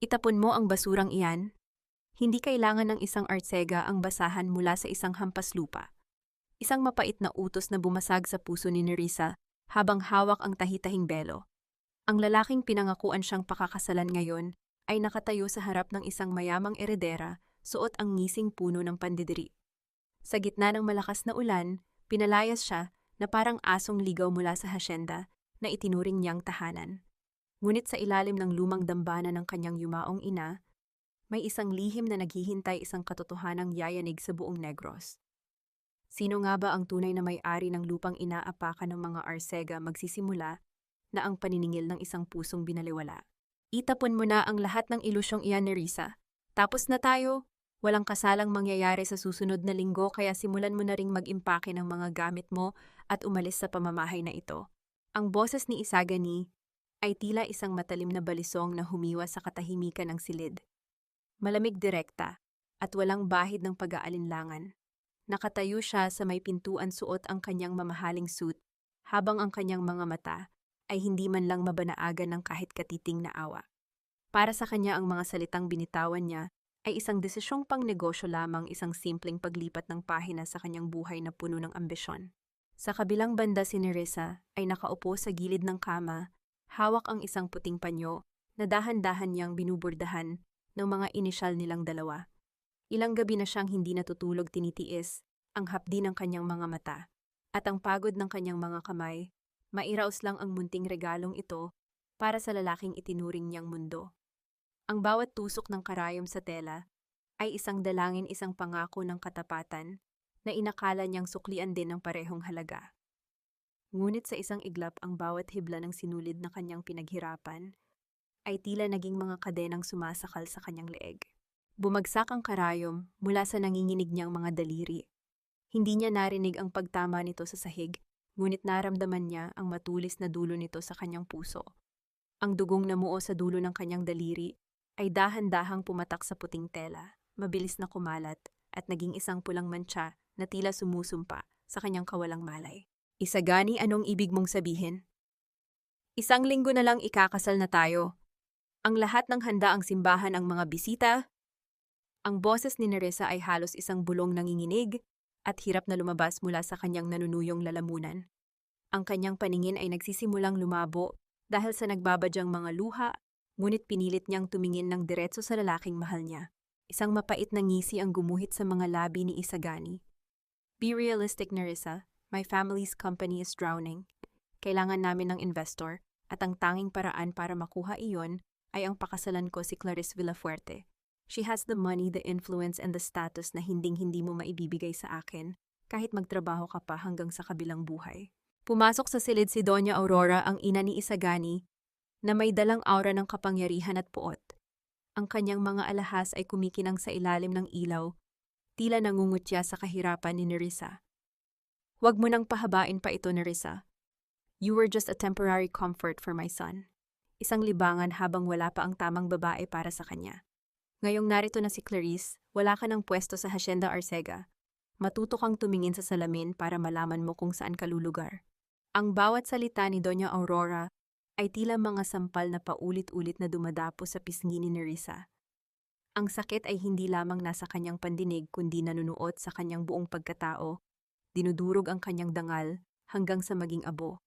Itapon mo ang basurang iyan. Hindi kailangan ng isang artsega ang basahan mula sa isang hampas lupa. Isang mapait na utos na bumasag sa puso ni Nerissa habang hawak ang tahitahing belo. Ang lalaking pinangakuan siyang pakakasalan ngayon ay nakatayo sa harap ng isang mayamang eredera, suot ang ngising puno ng pandidiri. Sa gitna ng malakas na ulan, pinalayas siya na parang asong ligaw mula sa hasyenda na itinuring niyang tahanan. Ngunit sa ilalim ng lumang dambana ng kanyang yumaong ina, may isang lihim na naghihintay, isang katotohanang yayanig sa buong Negros. Sino nga ba ang tunay na may-ari ng lupang inaapakan ng mga Arcega? Magsisimula na ang paniningil ng isang pusong binaliwala. Itapon mo na ang lahat ng ilusyong iyan, Nerissa. Tapos na tayo. Walang kasalang mangyayari sa susunod na linggo, kaya simulan mo na ring mag-impake ng mga gamit mo at umalis sa pamamahay na ito. Ang boses ni Isagani ay tila isang matalim na balisong na humiwa sa katahimikan ng silid. Malamig, direkta, at walang bahid ng pag-aalinlangan. Nakatayo siya sa may pintuan, suot ang kanyang mamahaling suit, habang ang kanyang mga mata ay hindi man lang mabanaagan ng kahit katiting na awa. Para sa kanya, ang mga salitang binitawan niya ay isang desisyong pangnegosyo lamang, isang simpleng paglipat ng pahina sa kanyang buhay na puno ng ambisyon. Sa kabilang banda, si Nerissa ay nakaupo sa gilid ng kama, hawak ang isang puting panyo na dahan-dahan niyang binuburdahan ng mga inisyal nilang dalawa. Ilang gabi na siyang hindi natutulog, tinitiis ang hapdi ng kanyang mga mata at ang pagod ng kanyang mga kamay. Mairaos lang ang munting regalong ito para sa lalaking itinuring niyang mundo. Ang bawat tusok ng karayom sa tela ay isang dalangin, isang pangako ng katapatan na inakala niyang suklian din ng parehong halaga. Ngunit sa isang iglap, ang bawat hibla ng sinulid na kanyang pinaghirapan ay tila naging mga kadenang sumasakal sa kanyang leeg. Bumagsak ang karayom mula sa nanginginig niyang mga daliri. Hindi niya narinig ang pagtama nito sa sahig, ngunit naramdaman niya ang matulis na dulo nito sa kanyang puso. Ang dugong namuo sa dulo ng kanyang daliri ay dahan-dahang pumatak sa puting tela, mabilis na kumalat, at naging isang pulang mantsa na tila sumusumpa sa kanyang kawalang malay. Isagani, anong ibig mong sabihin? Isang linggo na lang ikakasal na tayo. Ang lahat ng handa, ang simbahan, ang mga bisita. Ang boses ni Nerissa ay halos isang bulong nanginginig at hirap na lumabas mula sa kanyang nanunuyong lalamunan. Ang kanyang paningin ay nagsisimulang lumabo dahil sa nagbabadyang mga luha, ngunit pinilit niyang tumingin ng diretso sa lalaking mahal niya. Isang mapait na ngisi ang gumuhit sa mga labi ni Isagani. Be realistic, Nerissa. My family's company is drowning. Kailangan namin ng investor at ang tanging paraan para makuha iyon ay ang pakasalan ko si Clarice Villafuerte. She has the money, the influence, and the status na hinding-hindi mo maibibigay sa akin kahit magtrabaho ka pa hanggang sa kabilang buhay. Pumasok sa silid si Doña Aurora, ang ina ni Isagani, na may dalang aura ng kapangyarihan at puot. Ang kanyang mga alahas ay kumikinang sa ilalim ng ilaw, tila nangungutya sa kahirapan ni Nerissa. Huwag mo nang pahabain pa ito, Nerissa. You were just a temporary comfort for my son. Isang libangan habang wala pa ang tamang babae para sa kanya. Ngayong narito na si Clarice, wala ka ng pwesto sa Hacienda Arcega. Matuto kang tumingin sa salamin para malaman mo kung saan ka lulugar. Ang bawat salita ni Doña Aurora ay tila mga sampal na paulit-ulit na dumadapo sa pisngi ni Nerissa. Ang sakit ay hindi lamang nasa kanyang pandinig kundi nanunuot sa kanyang buong pagkatao. Dinudurog ang kanyang dangal hanggang sa maging abo.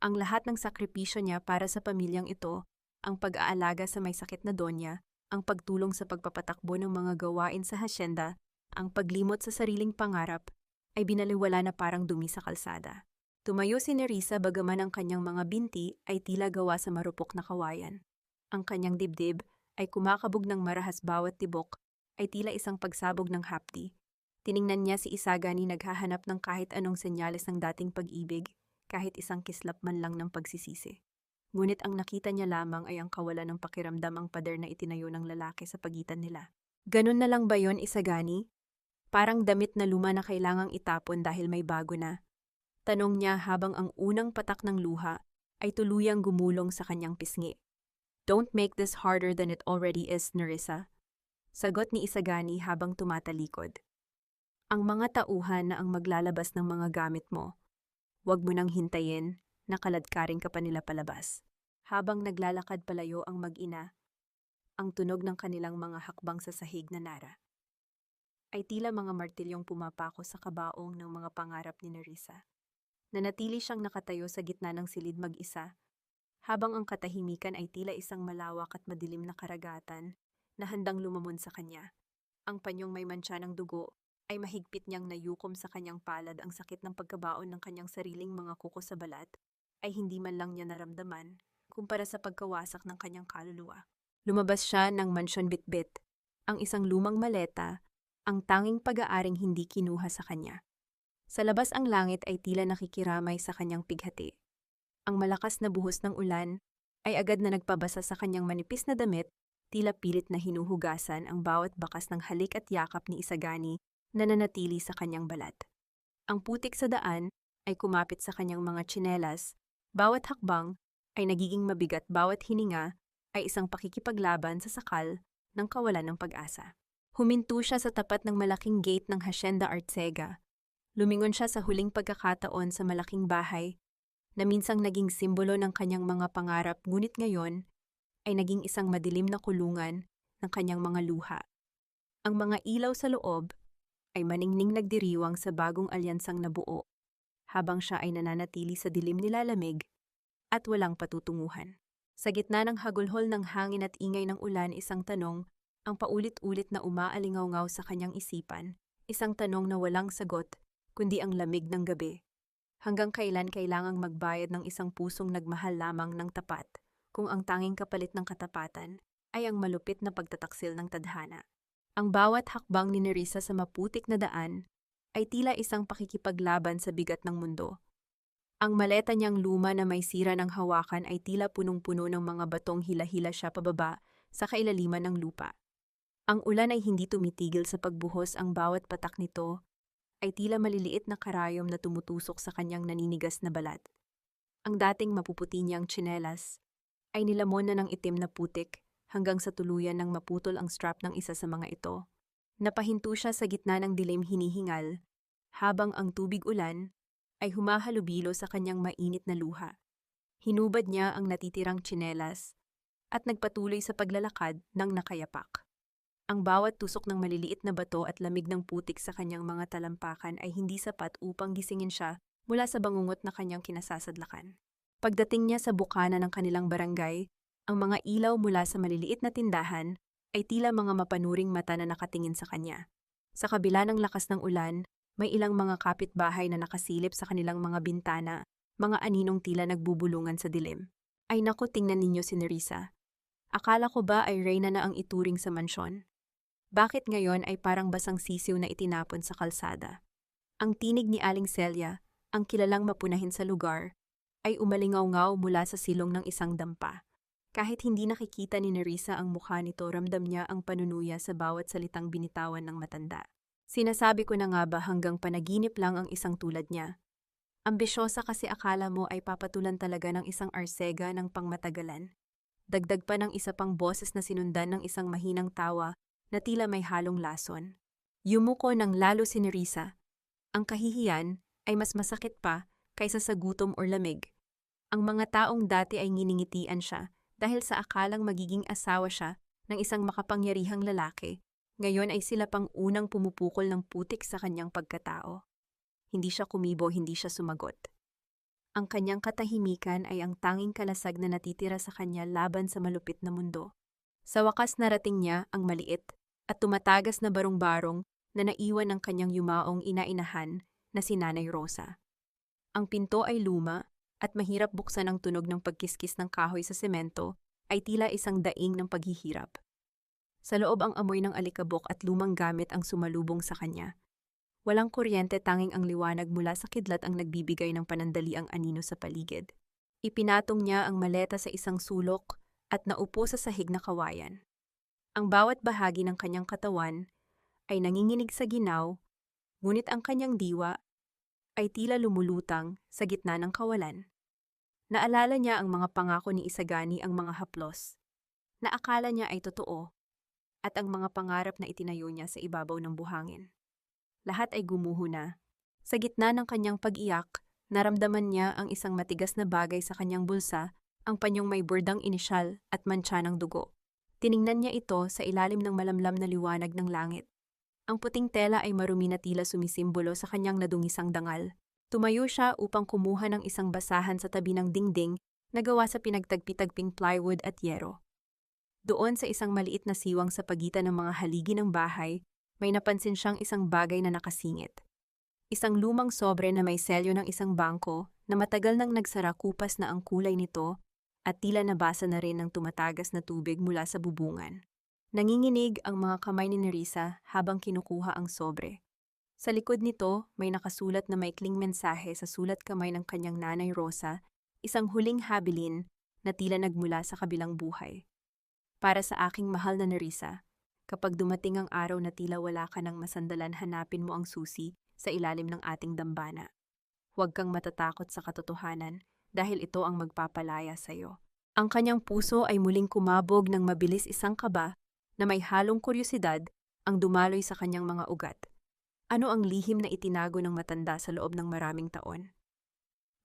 Ang lahat ng sakripisyo niya para sa pamilyang ito, ang pag-aalaga sa may sakit na donya, ang pagtulong sa pagpapatakbo ng mga gawain sa hasyenda, ang paglimot sa sariling pangarap, ay binaliwala na parang dumi sa kalsada. Tumayo si Nerissa bagaman ang kanyang mga binti ay tila gawa sa marupok na kawayan. Ang kanyang dibdib ay kumakabog ng marahas, bawat tibok ay tila isang pagsabog ng hapdi. Tiningnan niya si Isagani, naghahanap ng kahit anong senyales ng dating pag-ibig, kahit isang kislap man lang ng pagsisisi. Ngunit ang nakita niya lamang ay ang kawalan ng pakiramdam, ang pader na itinayo ng lalaki sa pagitan nila. Ganun na lang ba yon, Isagani? Parang damit na luma na kailangang itapon dahil may bago na. Tanong niya habang ang unang patak ng luha ay tuluyang gumulong sa kanyang pisngi. Don't make this harder than it already is, Nerissa. Sagot ni Isagani habang tumatalikod. Ang mga tauhan na ang maglalabas ng mga gamit mo. Huwag mo nang hintayin, nakaladkarin ka pa nila palabas. Habang naglalakad palayo ang mag-ina, Ang tunog ng kanilang mga hakbang sa sahig na nara ay tila mga martilyong pumapako sa kabaong ng mga pangarap ni Nerissa. Nanatili siyang nakatayo sa gitna ng silid mag-isa, habang ang katahimikan ay tila isang malawak at madilim na karagatan na handang lumamon sa kanya. Ang panyong may mantsa ng dugo ay mahigpit niyang nayukom sa kanyang palad. Ang sakit ng pagkabaon ng kanyang sariling mga kuko sa balat ay hindi man lang niya naramdaman kumpara sa pagkawasak ng kanyang kaluluwa. Lumabas siya ng mansyon bitbit, ang isang lumang maleta, ang tanging pag-aaring hindi kinuha sa kanya. Sa labas ang langit ay tila nakikiramay sa kanyang pighati. Ang malakas na buhos ng ulan ay agad na nagpabasa sa kanyang manipis na damit, tila pilit na hinuhugasan ang bawat bakas ng halik at yakap ni Isagani na nanatili sa kanyang balat. Ang putik sa daan ay kumapit sa kanyang mga tsinelas, bawat hakbang ay nagiging mabigat, bawat hininga ay isang pakikipaglaban sa sakal ng kawalan ng pag-asa. Huminto siya sa tapat ng malaking gate ng Hacienda Arcega. Lumingon siya sa huling pagkakataon sa malaking bahay na minsang naging simbolo ng kanyang mga pangarap, ngunit ngayon ay naging isang madilim na kulungan ng kanyang mga luha. Ang mga ilaw sa loob ay maningning nagdiriwang sa bagong alyansang nabuo, habang siya ay nananatili sa dilim nilalamig at walang patutunguhan. Sa gitna ng hagulhol ng hangin at ingay ng ulan, isang tanong ang paulit-ulit na umaalingaw-ngaw sa kanyang isipan, isang tanong na walang sagot, kundi ang lamig ng gabi. Hanggang kailan kailangang magbayad ng isang pusong nagmahal lamang ng tapat, kung ang tanging kapalit ng katapatan ay ang malupit na pagtataksil ng tadhana? Ang bawat hakbang ni Nerissa sa maputik na daan ay tila isang pakikipaglaban sa bigat ng mundo. Ang maleta niyang luma na may sira ng hawakan ay tila punong-puno ng mga batong hila-hila siya pababa sa kailaliman ng lupa. Ang ulan ay hindi tumitigil sa pagbuhos, ang bawat patak nito ay tila maliliit na karayom na tumutusok sa kanyang naninigas na balat. Ang dating mapuputi niyang tsinelas ay nilamon na ng itim na putik hanggang sa tuluyan ng maputol ang strap ng isa sa mga ito. Napahinto siya sa gitna ng dilim hinihingal, habang ang tubig ulan ay humahalubilo sa kanyang mainit na luha. Hinubad niya ang natitirang tsinelas at nagpatuloy sa paglalakad ng nakayapak. Ang bawat tusok ng maliliit na bato at lamig ng putik sa kanyang mga talampakan ay hindi sapat upang gisingin siya mula sa bangungot na kanyang kinasasadlakan. Pagdating niya sa bukana ng kanilang barangay, ang mga ilaw mula sa maliliit na tindahan ay tila mga mapanuring mata na nakatingin sa kanya. Sa kabila ng lakas ng ulan, may ilang mga kapitbahay na nakasilip sa kanilang mga bintana, mga aninong tila nagbubulungan sa dilim. Ay naku, tingnan ninyo si Nerissa. Akala ko ba ay reyna na ang ituring sa mansyon? Bakit ngayon ay parang basang sisiw na itinapon sa kalsada? Ang tinig ni Aling Celia, ang kilalang mapunahin sa lugar, ay umalingaw-ngaw mula sa silong ng isang dampa. Kahit hindi nakikita ni Nerissa ang mukha nito, ramdam niya ang panunuya sa bawat salitang binitawan ng matanda. Sinasabi ko na nga ba hanggang panaginip lang ang isang tulad niya? Ambisyosa kasi akala mo ay papatulan talaga ng isang Arcega ng pangmatagalan. Dagdag pa ng isa pang boses na sinundan ng isang mahinang tawa na tila may halong lason. Yumuko ng lalo si Nerissa. Ang kahihiyan ay mas masakit pa kaysa sa gutom o lamig. Ang mga taong dati ay nginingitian siya dahil sa akalang magiging asawa siya ng isang makapangyarihang lalaki, ngayon ay sila pang unang pumupukol ng putik sa kanyang pagkatao. Hindi siya kumibo, hindi siya sumagot. Ang kanyang katahimikan ay ang tanging kalasag na natitira sa kanya laban sa malupit na mundo. Sa wakas narating niya ang maliit at tumatagas na barong-barong na naiwan ng kanyang yumaong ina-inahan na si Nanay Rosa. Ang pinto ay luma at mahirap buksan. Ang tunog ng pagkiskis ng kahoy sa semento ay tila isang daing ng paghihirap. Sa loob ang amoy ng alikabok at lumang gamit ang sumalubong sa kanya. Walang kuryente, tanging ang liwanag mula sa kidlat ang nagbibigay ng panandaliang anino sa paligid. Ipinatong niya ang maleta sa isang sulok at naupo sa sahig na kawayan. Ang bawat bahagi ng kanyang katawan ay nanginginig sa ginaw, ngunit ang kanyang diwa ay tila lumulutang sa gitna ng kawalan. Naalala niya ang mga pangako ni Isagani, ang mga haplos na akala niya ay totoo, at ang mga pangarap na itinayo niya sa ibabaw ng buhangin. Lahat ay gumuho na. Sa gitna ng kanyang pag-iyak, naramdaman niya ang isang matigas na bagay sa kanyang bulsa, ang panyong may bordang inisyal at mantsa ng dugo. Tiningnan niya ito sa ilalim ng malamlam na liwanag ng langit. Ang puting tela ay marumi na tila sumisimbolo sa kanyang nadungisang dangal. Tumayo siya upang kumuha ng isang basahan sa tabi ng dingding na gawa sa pinagtagpi-tagping plywood at yero. Doon sa isang maliit na siwang sa pagitan ng mga haligi ng bahay, may napansin siyang isang bagay na nakasingit. Isang lumang sobre na may selyo ng isang bangko na matagal nang nagsara kupas na ang kulay nito at tila nabasa na rin ng tumatagas na tubig mula sa bubungan. Nanginginig ang mga kamay ni Nerissa habang kinukuha ang sobre. Sa likod nito, may nakasulat na maikling mensahe sa sulat kamay ng kanyang nanay Rosa, isang huling habilin na tila nagmula sa kabilang buhay. Para sa aking mahal na Nerissa, kapag dumating ang araw na tila wala ka ng masandalan, hanapin mo ang susi sa ilalim ng ating dambana. Huwag kang matatakot sa katotohanan dahil ito ang magpapalaya sa iyo. Ang kanyang puso ay muling kumabog ng mabilis, isang kaba na may halong kuryosidad ang dumaloy sa kanyang mga ugat. Ano ang lihim na itinago ng matanda sa loob ng maraming taon?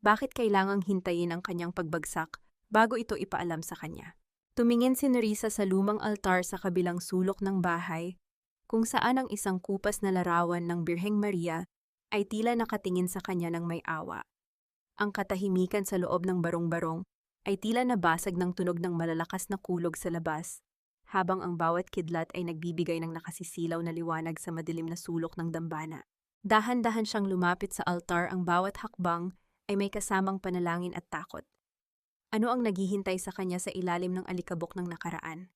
Bakit kailangang hintayin ang kanyang pagbagsak bago ito ipaalam sa kanya? Tumingin si Nerissa sa lumang altar sa kabilang sulok ng bahay, kung saan ang isang kupas na larawan ng Birheng Maria ay tila nakatingin sa kanya ng may awa. Ang katahimikan sa loob ng barong-barong ay tila nabasag ng tunog ng malalakas na kulog sa labas, habang ang bawat kidlat ay nagbibigay ng nakasisilaw na liwanag sa madilim na sulok ng dambana. Dahan-dahan siyang lumapit sa altar, ang bawat hakbang ay may kasamang panalangin at takot. Ano ang naghihintay sa kanya sa ilalim ng alikabok ng nakaraan?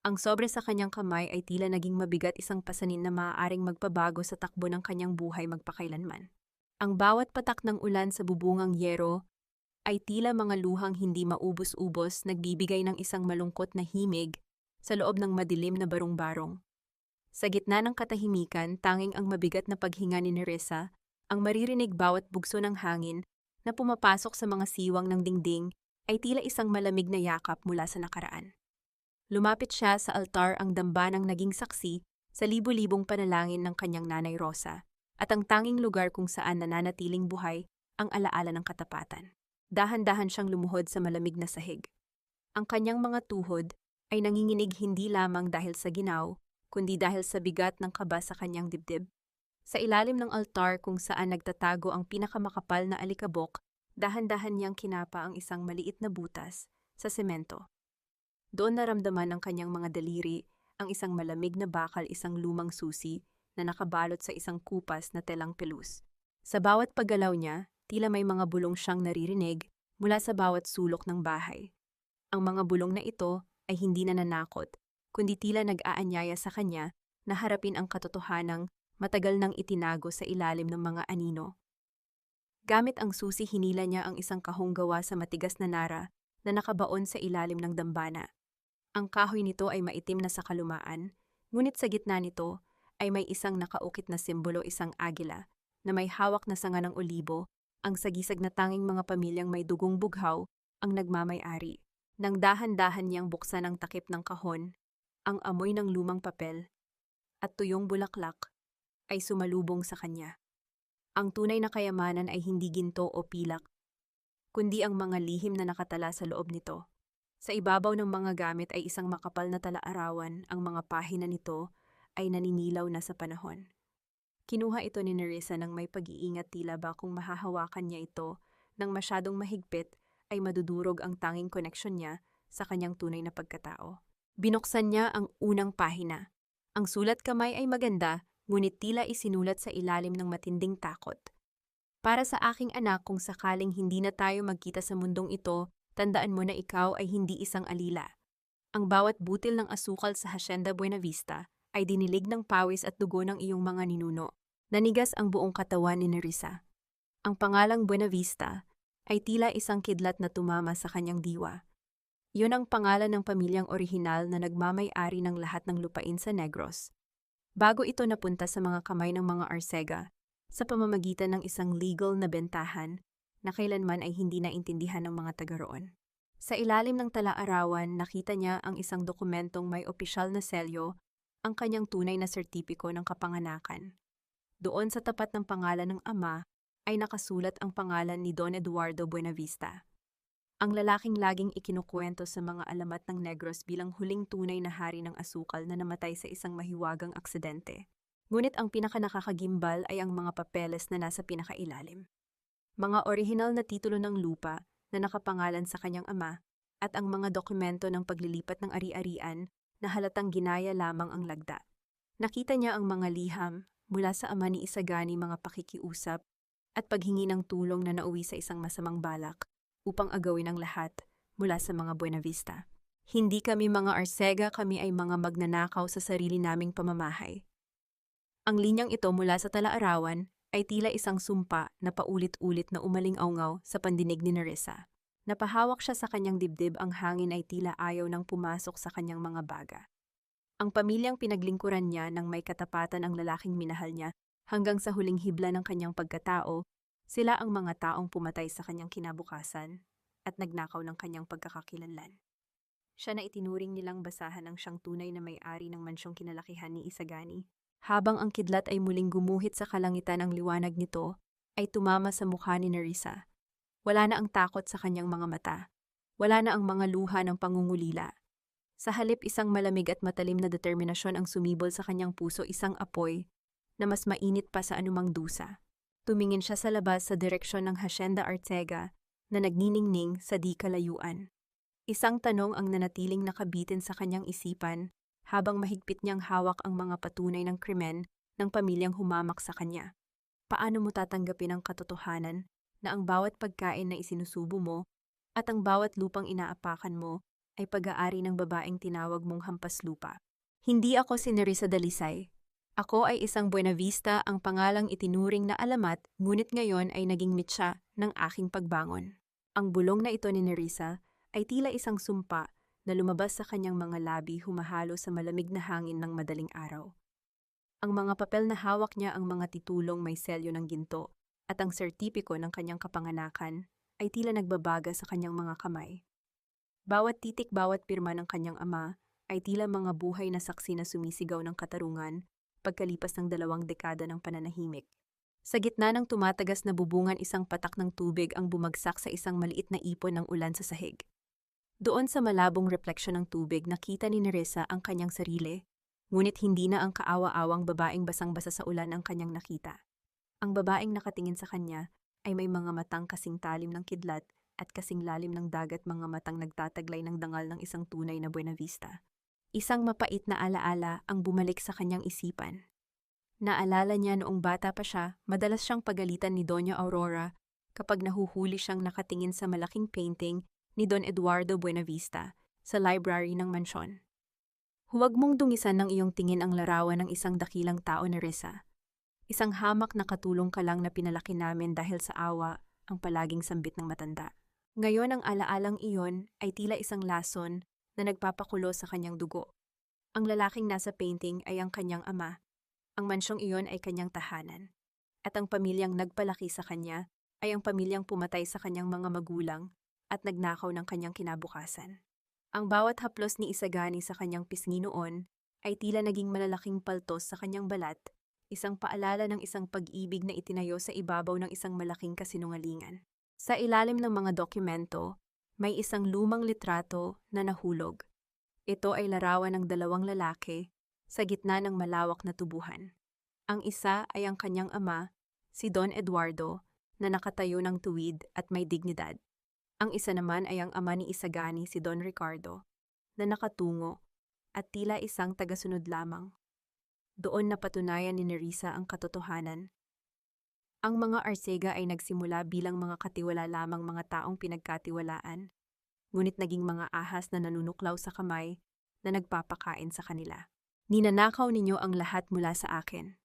Ang sobre sa kanyang kamay ay tila naging mabigat, isang pasanin na maaaring magpabago sa takbo ng kanyang buhay magpakailanman. Ang bawat patak ng ulan sa bubungang yero ay tila mga luhang hindi maubos-ubos, nagbibigay ng isang malungkot na himig sa loob ng madilim na barong-barong. Sa gitna ng katahimikan, tanging ang mabigat na paghinga ni Nerissa ang maririnig, bawat bugso ng hangin na pumapasok sa mga siwang ng dingding ay tila isang malamig na yakap mula sa nakaraan. Lumapit siya sa altar, ang dambanang naging saksi sa libu-libong panalangin ng kanyang nanay Rosa at ang tanging lugar kung saan nananatiling buhay ang alaala ng katapatan. Dahan-dahan siyang lumuhod sa malamig na sahig. Ang kanyang mga tuhod ay nanginginig, hindi lamang dahil sa ginaw, kundi dahil sa bigat ng kaba sa kanyang dibdib. Sa ilalim ng altar kung saan nagtatago ang pinakamakapal na alikabok, dahan-dahan niyang kinapa ang isang maliit na butas sa semento. Doon naramdaman ng kanyang mga daliri ang isang malamig na bakal, isang lumang susi na nakabalot sa isang kupas na telang pelus. Sa bawat paggalaw niya, tila may mga bulong siyang naririnig mula sa bawat sulok ng bahay. Ang mga bulong na ito ay hindi nananakot, kundi tila nag-aanyaya sa kanya na harapin ang katotohanang matagal nang itinago sa ilalim ng mga anino. Gamit ang susi, hinila niya ang isang kahong gawa sa matigas na nara na nakabaon sa ilalim ng dambana. Ang kahoy nito ay maitim na sa kalumaan, ngunit sa gitna nito ay may isang nakaukit na simbolo, isang agila na may hawak na sanga ng olibo, ang sagisag na tanging mga pamilyang may dugong bughaw ang nagmamay-ari. Nang dahan-dahan niyang buksan ang takip ng kahon, ang amoy ng lumang papel at tuyong bulaklak ay sumalubong sa kanya. Ang tunay na kayamanan ay hindi ginto o pilak, kundi ang mga lihim na nakatala sa loob nito. Sa ibabaw ng mga gamit ay isang makapal na tala-arawan, ang mga pahina nito ay naninilaw na sa panahon. Kinuha ito ni Nerissa ng may pag-iingat, tila ba kung mahahawakan niya ito ng masyadong mahigpit ay madudurog ang tanging koneksyon niya sa kanyang tunay na pagkatao. Binuksan niya ang unang pahina. Ang sulat kamay ay maganda, ngunit tila isinulat sa ilalim ng matinding takot. Para sa aking anak, kung sakaling hindi na tayo magkita sa mundong ito, tandaan mo na ikaw ay hindi isang alila. Ang bawat butil ng asukal sa Hacienda Buenavista ay dinilig ng pawis at dugo ng iyong mga ninuno. Nanigas ang buong katawan ni Nerissa. Ang pangalang Buenavista ay tila isang kidlat na tumama sa kanyang diwa. Yun ang pangalan ng pamilyang orihinal na nagmamay-ari ng lahat ng lupain sa Negros, bago ito napunta sa mga kamay ng mga Arcega sa pamamagitan ng isang legal na bentahan na kailanman ay hindi naintindihan ng mga taga roon. Sa ilalim ng tala-arawan, nakita niya ang isang dokumentong may opisyal na selyo, ang kanyang tunay na sertipiko ng kapanganakan. Doon sa tapat ng pangalan ng ama ay nakasulat ang pangalan ni Don Eduardo Buenavista. Ang lalaking laging ikinukwento sa mga alamat ng Negros bilang huling tunay na hari ng asukal na namatay sa isang mahiwagang aksidente. Ngunit ang pinakanakakagimbal ay ang mga papeles na nasa pinakailalim. Mga orihinal na titulo ng lupa na nakapangalan sa kanyang ama at ang mga dokumento ng paglilipat ng ari-arian na halatang ginaya lamang ang lagda. Nakita niya ang mga liham mula sa ama ni Isagani, mga pakikiusap at paghingi ng tulong na nauwi sa isang masamang balak upang agawin ang lahat mula sa mga Buenavista. Hindi kami mga Arcega, kami ay mga magnanakaw sa sarili naming pamamahay. Ang linyang ito mula sa Talaarawan ay tila isang sumpa na paulit-ulit na umaling-awngaw sa pandinig ni Nerissa. Napahawak siya sa kanyang dibdib, ang hangin ay tila ayaw nang pumasok sa kanyang mga baga. Ang pamilyang pinaglingkuran niya nang may katapatan ang lalaking minahal niya hanggang sa huling hibla ng kanyang pagkatao, sila ang mga taong pumatay sa kanyang kinabukasan at nagnakaw ng kanyang pagkakakilanlan. Siya na itinuring nilang basahan ang siyang tunay na may-ari ng mansyong kinalakihan ni Isagani. Habang ang kidlat ay muling gumuhit sa kalangitan, ang liwanag nito ay tumama sa mukha ni Nerissa. Wala na ang takot sa kanyang mga mata. Wala na ang mga luha ng pangungulila. Sa halip, isang malamig at matalim na determinasyon ang sumibol sa kanyang puso, isang apoy na mas mainit pa sa anumang dusa. Tumingin siya sa labas sa direksyon ng Hacienda Arcega na nagniningning sa di kalayuan. Isang tanong ang nanatiling nakabitin sa kanyang isipan habang mahigpit niyang hawak ang mga patunay ng krimen ng pamilyang humamak sa kanya. Paano mo tatanggapin ang katotohanan na ang bawat pagkain na isinusubo mo at ang bawat lupang inaapakan mo ay pag-aari ng babaeng tinawag mong hampas lupa? Hindi ako si Nerissa Dalisay. Ako ay isang Buenavista, ang pangalang itinuring na alamat, ngunit ngayon ay naging mitsa ng aking pagbangon. Ang bulong na ito ni Nerissa ay tila isang sumpa na lumabas sa kanyang mga labi, humahalo sa malamig na hangin ng madaling araw. Ang mga papel na hawak niya, ang mga titulong may selyo ng ginto at ang sertipiko ng kanyang kapanganakan ay tila nagbabaga sa kanyang mga kamay. Bawat titik, bawat pirma ng kanyang ama ay tila mga buhay na saksi na sumisigaw ng katarungan pagkalipas ng 2 dekada ng pananahimik. Sa gitna ng tumatagas na bubungan, isang patak ng tubig ang bumagsak sa isang maliit na ipon ng ulan sa sahig. Doon sa malabong refleksyon ng tubig, nakita ni Nerissa ang kanyang sarili, ngunit hindi na ang kaawa-awang babaeng basang-basa sa ulan ang kanyang nakita. Ang babaeng nakatingin sa kanya ay may mga matang kasing talim ng kidlat at kasing lalim ng dagat, mga matang nagtataglay ng dangal ng isang tunay na Buenavista. Isang mapait na alaala ang bumalik sa kanyang isipan. Naalala niya noong bata pa siya, madalas siyang pagalitan ni Doña Aurora kapag nahuhuli siyang nakatingin sa malaking painting ni Don Eduardo Buenavista sa library ng mansyon. Huwag mong dungisan ng iyong tingin ang larawan ng isang dakilang tao, Nerissa. Isang hamak na katulong ka lang na pinalaki namin dahil sa awa ang palaging sambit ng matanda. Ngayon ang alaalang iyon ay tila isang lason na nagpapakulo sa kanyang dugo. Ang lalaking nasa painting ay ang kanyang ama. Ang mansyong iyon ay kanyang tahanan. At ang pamilyang nagpalaki sa kanya ay ang pamilyang pumatay sa kanyang mga magulang at nagnakaw ng kanyang kinabukasan. Ang bawat haplos ni Isagani sa kanyang pisngi noon ay tila naging malalaking paltos sa kanyang balat, isang paalala ng isang pag-ibig na itinayo sa ibabaw ng isang malaking kasinungalingan. Sa ilalim ng mga dokumento, may isang lumang litrato na nahulog. Ito ay larawan ng 2 lalaki sa gitna ng malawak na tubuhan. Ang isa ay ang kanyang ama, si Don Eduardo, na nakatayo ng tuwid at may dignidad. Ang isa naman ay ang ama ni Isagani, si Don Ricardo, na nakatungo at tila isang tagasunod lamang. Doon napatunayan ni Nerissa ang katotohanan. Ang mga Arcega ay nagsimula bilang mga katiwala lamang, mga taong pinagkatiwalaan, ngunit naging mga ahas na nanunuklaw sa kamay na nagpapakain sa kanila. Ninanakaw ninyo ang lahat mula sa akin.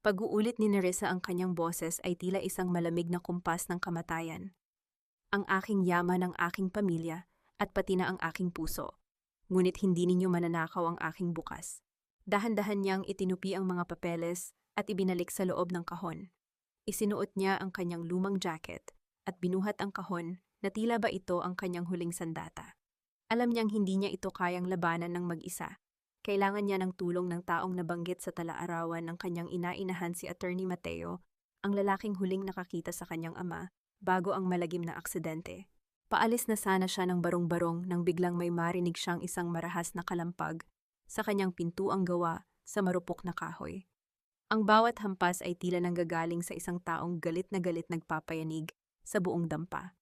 Pag-uulit ni Nerissa ang kanyang boses ay tila isang malamig na kumpas ng kamatayan. Ang aking yaman, ang aking pamilya, at pati na ang aking puso. Ngunit hindi ninyo mananakaw ang aking bukas. Dahan-dahan niyang itinupi ang mga papeles at ibinalik sa loob ng kahon. Isinuot niya ang kanyang lumang jacket at binuhat ang kahon na tila ba ito ang kanyang huling sandata. Alam niyang hindi niya ito kayang labanan ng mag-isa. Kailangan niya ng tulong ng taong nabanggit sa talaarawan ng kanyang inainahan, si Attorney Mateo, ang lalaking huling nakakita sa kanyang ama bago ang malagim na aksidente. Paalis na sana siya ng barong-barong nang biglang may marinig siyang isang marahas na kalampag sa kanyang pintuang gawa sa marupok na kahoy. Ang bawat hampas ay tila nanggagaling sa isang taong galit na galit nagpapayanig sa buong dampa.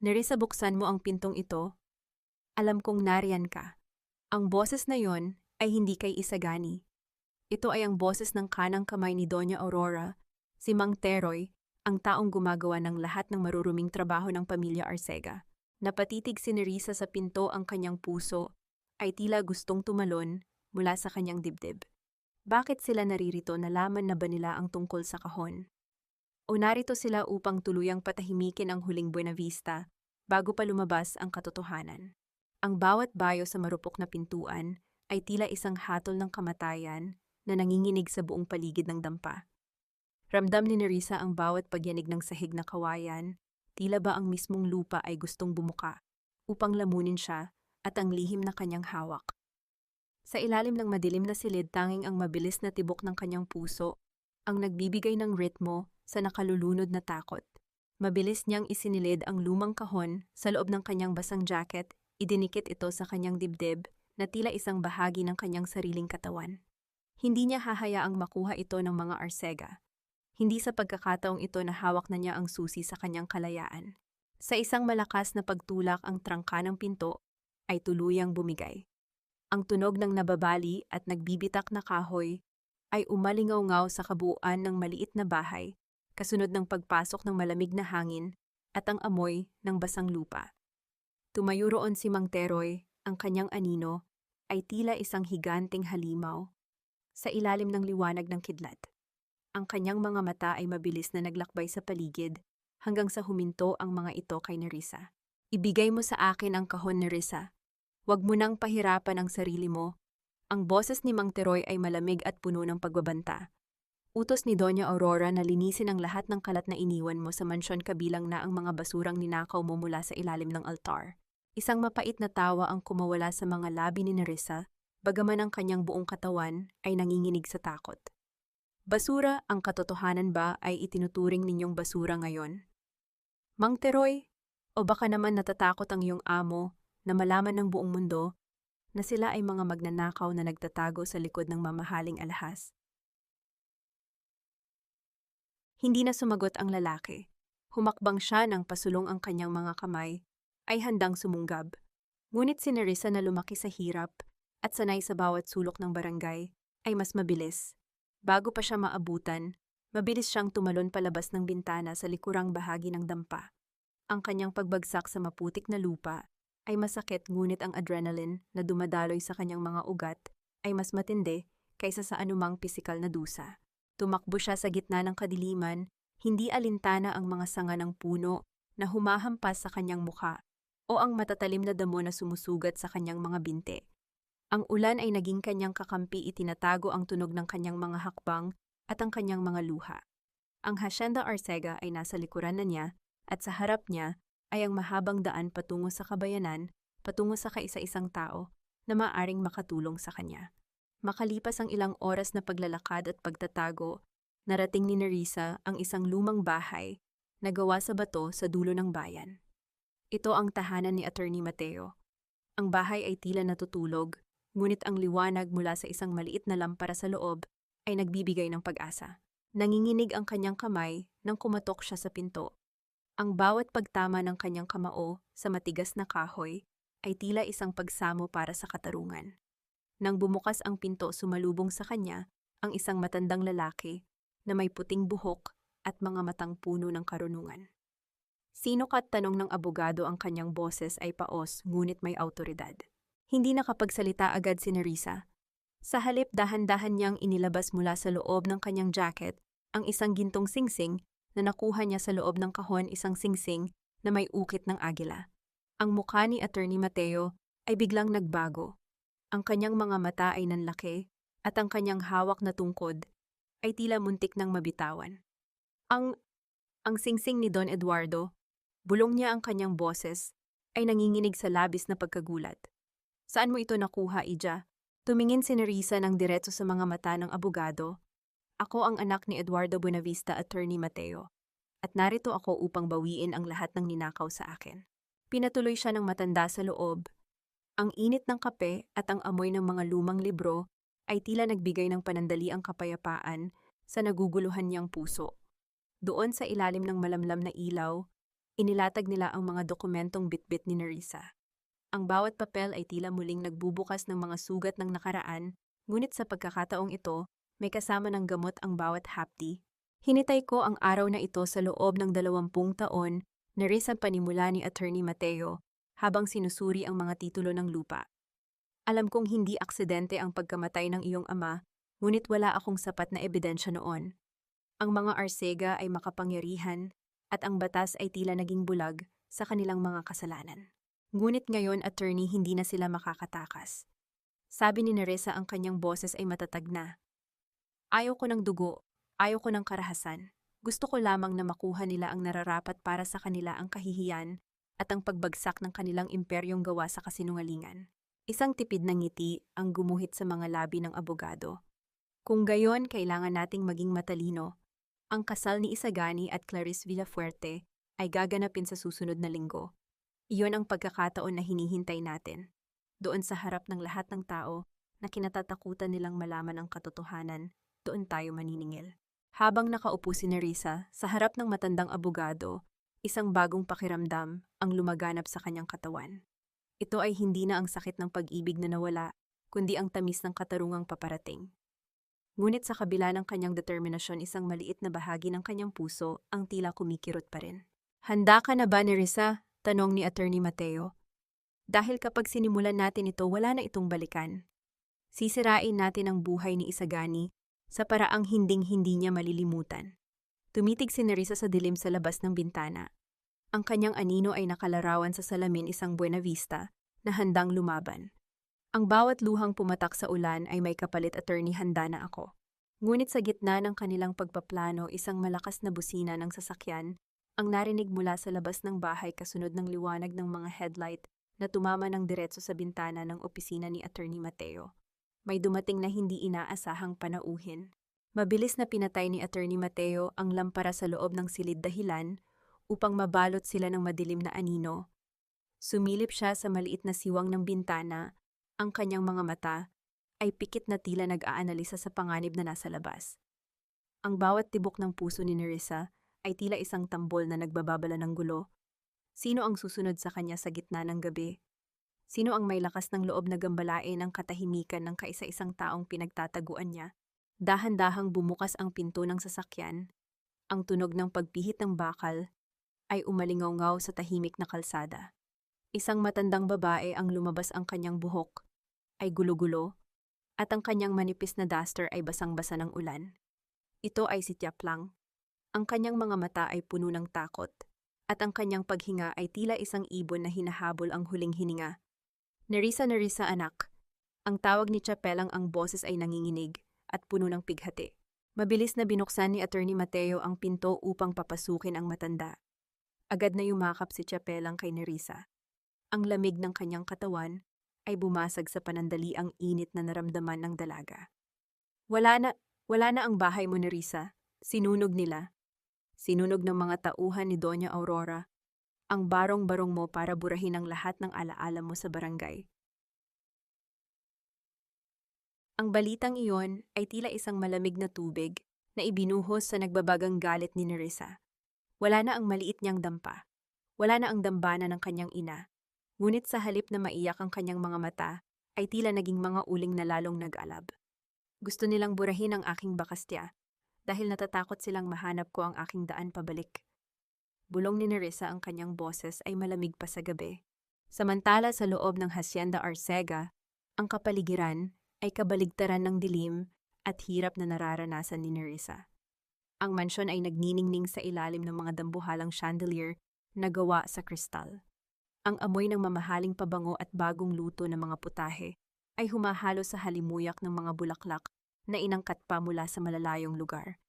Nerissa, buksan mo ang pintong ito. Alam kong nariyan ka. Ang boses na yon ay hindi kay Isagani. Ito ay ang boses ng kanang kamay ni Doña Aurora, si Mang Teroy, ang taong gumagawa ng lahat ng maruruming trabaho ng pamilya Arcega. Napatitig si Nerissa sa pinto, ang kanyang puso ay tila gustong tumalon mula sa kanyang dibdib. Bakit sila naririto? Nalaman na ba nila ang tungkol sa kahon? O narito sila upang tuluyang patahimikin ang huling Buena Vista bago pa lumabas ang katotohanan? Ang bawat bayo sa marupok na pintuan ay tila isang hatol ng kamatayan na nanginginig sa buong paligid ng dampa. Ramdam ni Nerissa ang bawat pagyanig ng sahig na kawayan, tila ba ang mismong lupa ay gustong bumuka upang lamunin siya at ang lihim na kanyang hawak. Sa ilalim ng madilim na silid, tanging ang mabilis na tibok ng kanyang puso ang nagbibigay ng ritmo sa nakalulunod na takot. Mabilis niyang isinilid ang lumang kahon sa loob ng kanyang basang jacket, idinikit ito sa kanyang dibdib na tila isang bahagi ng kanyang sariling katawan. Hindi niya hahayaang makuha ito ng mga Arcega. Hindi sa pagkakataong ito na hawak na niya ang susi sa kanyang kalayaan. Sa isang malakas na pagtulak, ang trangka ng pinto ay tuluyang bumigay. Ang tunog ng nababali at nagbibitak na kahoy ay umalingaw-ngaw sa kabuuan ng maliit na bahay, kasunod ng pagpasok ng malamig na hangin at ang amoy ng basang lupa. Tumayo roon si Mang Teroy, ang kanyang anino ay tila isang higanting halimaw sa ilalim ng liwanag ng kidlat. Ang kanyang mga mata ay mabilis na naglakbay sa paligid hanggang sa huminto ang mga ito kay Nerissa. Ibigay mo sa akin ang kahon, Nerissa. Huwag mo nang pahirapan ang sarili mo. Ang boses ni Mang Teroy ay malamig at puno ng pagbabanta. Utos ni Doña Aurora na linisin ang lahat ng kalat na iniwan mo sa mansyon, kabilang na ang mga basurang ninakaw mo mula sa ilalim ng altar. Isang mapait na tawa ang kumawala sa mga labi ni Nerissa, bagaman ang kanyang buong katawan ay nanginginig sa takot. Basura, ang katotohanan ba ay itinuturing ninyong basura ngayon? Mang Teroy, o baka naman natatakot ang iyong amo na malaman ng buong mundo na sila ay mga magnanakaw na nagtatago sa likod ng mamahaling alahas? Hindi na sumagot ang lalaki. Humakbang siya nang pasulong ang kanyang mga kamay, ay handang sumunggab. Ngunit si Nerissa, na lumaki sa hirap at sanay sa bawat sulok ng barangay, ay mas mabilis. Bago pa siya maabutan, mabilis siyang tumalon palabas ng bintana sa likurang bahagi ng dampa. Ang kanyang pagbagsak sa maputik na lupa ay masakit, ngunit ang adrenaline na dumadaloy sa kanyang mga ugat ay mas matindi kaysa sa anumang pisikal na dusa. Tumakbo siya sa gitna ng kadiliman, hindi alintana ang mga sanga ng puno na humahampas sa kanyang mukha o ang matatalim na damo na sumusugat sa kanyang mga binte. Ang ulan ay naging kanyang kakampi, itinatago ang tunog ng kanyang mga hakbang at ang kanyang mga luha. Ang Hacienda Arcega ay nasa likuran na niya at sa harap niya ay ang mahabang daan patungo sa kabayanan, patungo sa kaisa-isang tao na maaring makatulong sa kanya. Makalipas ang ilang oras na paglalakad at pagtatago, narating ni Nerissa ang isang lumang bahay na gawa sa bato sa dulo ng bayan. Ito ang tahanan ni Attorney Mateo. Ang bahay ay tila natutulog, ngunit ang liwanag mula sa isang maliit na lampara sa loob ay nagbibigay ng pag-asa. Nanginginig ang kanyang kamay nang kumatok siya sa pinto. Ang bawat pagtama ng kanyang kamao sa matigas na kahoy ay tila isang pagsamo para sa katarungan. Nang bumukas ang pinto, sumalubong sa kanya ang isang matandang lalaki na may puting buhok at mga matang puno ng karunungan. Sino ka't tanong ng abogado, ang kanyang boses ay paos ngunit may awtoridad. Hindi nakapagsalita agad si Nerissa. Sa halip, dahan-dahan niyang inilabas mula sa loob ng kanyang jacket ang isang gintong singsing na nakuha niya sa loob ng kahon, isang singsing na may ukit ng agila. Ang mukha ni Attorney Mateo ay biglang nagbago. Ang kanyang mga mata ay nanlaki at ang kanyang hawak na tungkod ay tila muntik ng mabitawan. Ang singsing ni Don Eduardo, bulong niya, ang kanyang boses ay nanginginig sa labis na pagkagulat. Saan mo ito nakuha, Ija? Tumingin si Nerissa ng diretso sa mga mata ng abogado. Ako ang anak ni Eduardo Buenavista, Attorney Mateo, at narito ako upang bawiin ang lahat ng ninakaw sa akin. Pinatuloy siya ng matanda sa loob. Ang init ng kape at ang amoy ng mga lumang libro ay tila nagbigay ng panandaliang kapayapaan sa naguguluhan niyang puso. Doon sa ilalim ng malamlam na ilaw, inilatag nila ang mga dokumentong bitbit ni Nerissa. Ang bawat papel ay tila muling nagbubukas ng mga sugat ng nakaraan, ngunit sa pagkakataong ito, may kasama ng gamot ang bawat hapdi. Hinitay ko ang araw na ito sa loob ng 20 taon, Nerissa, panimula ni Attorney Mateo, habang sinusuri ang mga titulo ng lupa. Alam kong hindi aksidente ang pagkamatay ng iyong ama, ngunit wala akong sapat na ebidensya noon. Ang mga Arcega ay makapangyarihan, at ang batas ay tila naging bulag sa kanilang mga kasalanan. Ngunit ngayon, attorney, hindi na sila makakatakas. Sabi ni Nerissa, ang kanyang boses ay matatag na. Ayaw ko ng dugo, ayaw ko ng karahasan. Gusto ko lamang na makuha nila ang nararapat para sa kanila, ang kahihiyan at ang pagbagsak ng kanilang imperyong gawa sa kasinungalingan. Isang tipid na ngiti ang gumuhit sa mga labi ng abogado. Kung gayon, kailangan nating maging matalino. Ang kasal ni Isagani at Clarice Villafuerte ay gaganapin sa susunod na linggo. Iyon ang pagkakataon na hinihintay natin. Doon sa harap ng lahat ng tao na kinatatakutan nilang malaman ang katotohanan, doon tayo maniningil. Habang nakaupo si Nerissa sa harap ng matandang abogado, isang bagong pakiramdam ang lumaganap sa kanyang katawan. Ito ay hindi na ang sakit ng pag-ibig na nawala, kundi ang tamis ng katarungang paparating. Ngunit sa kabila ng kanyang determinasyon, isang maliit na bahagi ng kanyang puso ang tila kumikirot pa rin. Handa ka na ba, Nerissa? Tanong ni Attorney Mateo. Dahil kapag sinimulan natin ito, wala na itong balikan. Sisirain natin ang buhay ni Isagani sa paraang hinding-hindi niya malilimutan. Tumitig si Nerissa sa dilim sa labas ng bintana. Ang kanyang anino ay nakalarawan sa salamin, isang Buena Vista na handang lumaban. Ang bawat luhang pumatak sa ulan ay may kapalit, attorney, handa na ako. Ngunit sa gitna ng kanilang pagpaplano, isang malakas na busina ng sasakyan ang narinig mula sa labas ng bahay kasunod ng liwanag ng mga headlight na tumama ng diretso sa bintana ng opisina ni Attorney Mateo. May dumating na hindi inaasahang panauhin. Mabilis na pinatay ni Attorney Mateo ang lampara sa loob ng silid, dahilan upang mabalot sila ng madilim na anino. Sumilip siya sa maliit na siwang ng bintana. Ang kanyang mga mata ay pikit na tila nag-aanalisa sa panganib na nasa labas. Ang bawat tibok ng puso ni Nerissa ay tila isang tambol na nagbababala ng gulo. Sino ang susunod sa kanya sa gitna ng gabi? Sino ang may lakas ng loob na gambalain ang katahimikan ng kaisa-isang taong pinagtataguan niya? Dahan-dahang bumukas ang pinto ng sasakyan. Ang tunog ng pagpihit ng bakal ay umalingaw-ngaw sa tahimik na kalsada. Isang matandang babae ang lumabas, ang kanyang buhok ay gulo-gulo at ang kanyang manipis na duster ay basang-basa ng ulan. Ito ay si Tiap Lang. Ang kanyang mga mata ay puno ng takot at ang kanyang paghinga ay tila isang ibon na hinahabol ang huling hininga. Nerissa, Nerissa, anak. Ang tawag ni Chapelang, ang boses ay nanginginig at puno ng pighati. Mabilis na binuksan ni Attorney Mateo ang pinto upang papasukin ang matanda. Agad na yumakap si Chapelang kay Nerissa. Ang lamig ng kanyang katawan ay bumasag sa panandali ang init na naramdaman ng dalaga. Wala na ang bahay mo, Nerissa. Sinunog nila. Sinunog ng mga tauhan ni Doña Aurora ang barong-barong mo para burahin ang lahat ng alaala mo sa barangay. Ang balitang iyon ay tila isang malamig na tubig na ibinuhos sa nagbabagang galit ni Nerissa. Wala na ang maliit niyang dampa. Wala na ang dambana ng kanyang ina. Ngunit sa halip na maiyak ang kanyang mga mata, ay tila naging mga uling na lalong nag-alab. Gusto nilang burahin ang aking bakastya dahil natatakot silang mahanap ko ang aking daan pabalik. Bulong ni Nerissa, ang kanyang boses ay malamig pa sa gabi. Samantala sa loob ng Hacienda Arcega, ang kapaligiran ay kabaligtaran ng dilim at hirap na nararanasan ni Nerissa. Ang mansyon ay nagniningning sa ilalim ng mga dambuhalang chandelier na gawa sa kristal. Ang amoy ng mamahaling pabango at bagong luto ng mga putahe ay humahalo sa halimuyak ng mga bulaklak na inangkat pa mula sa malalayong lugar.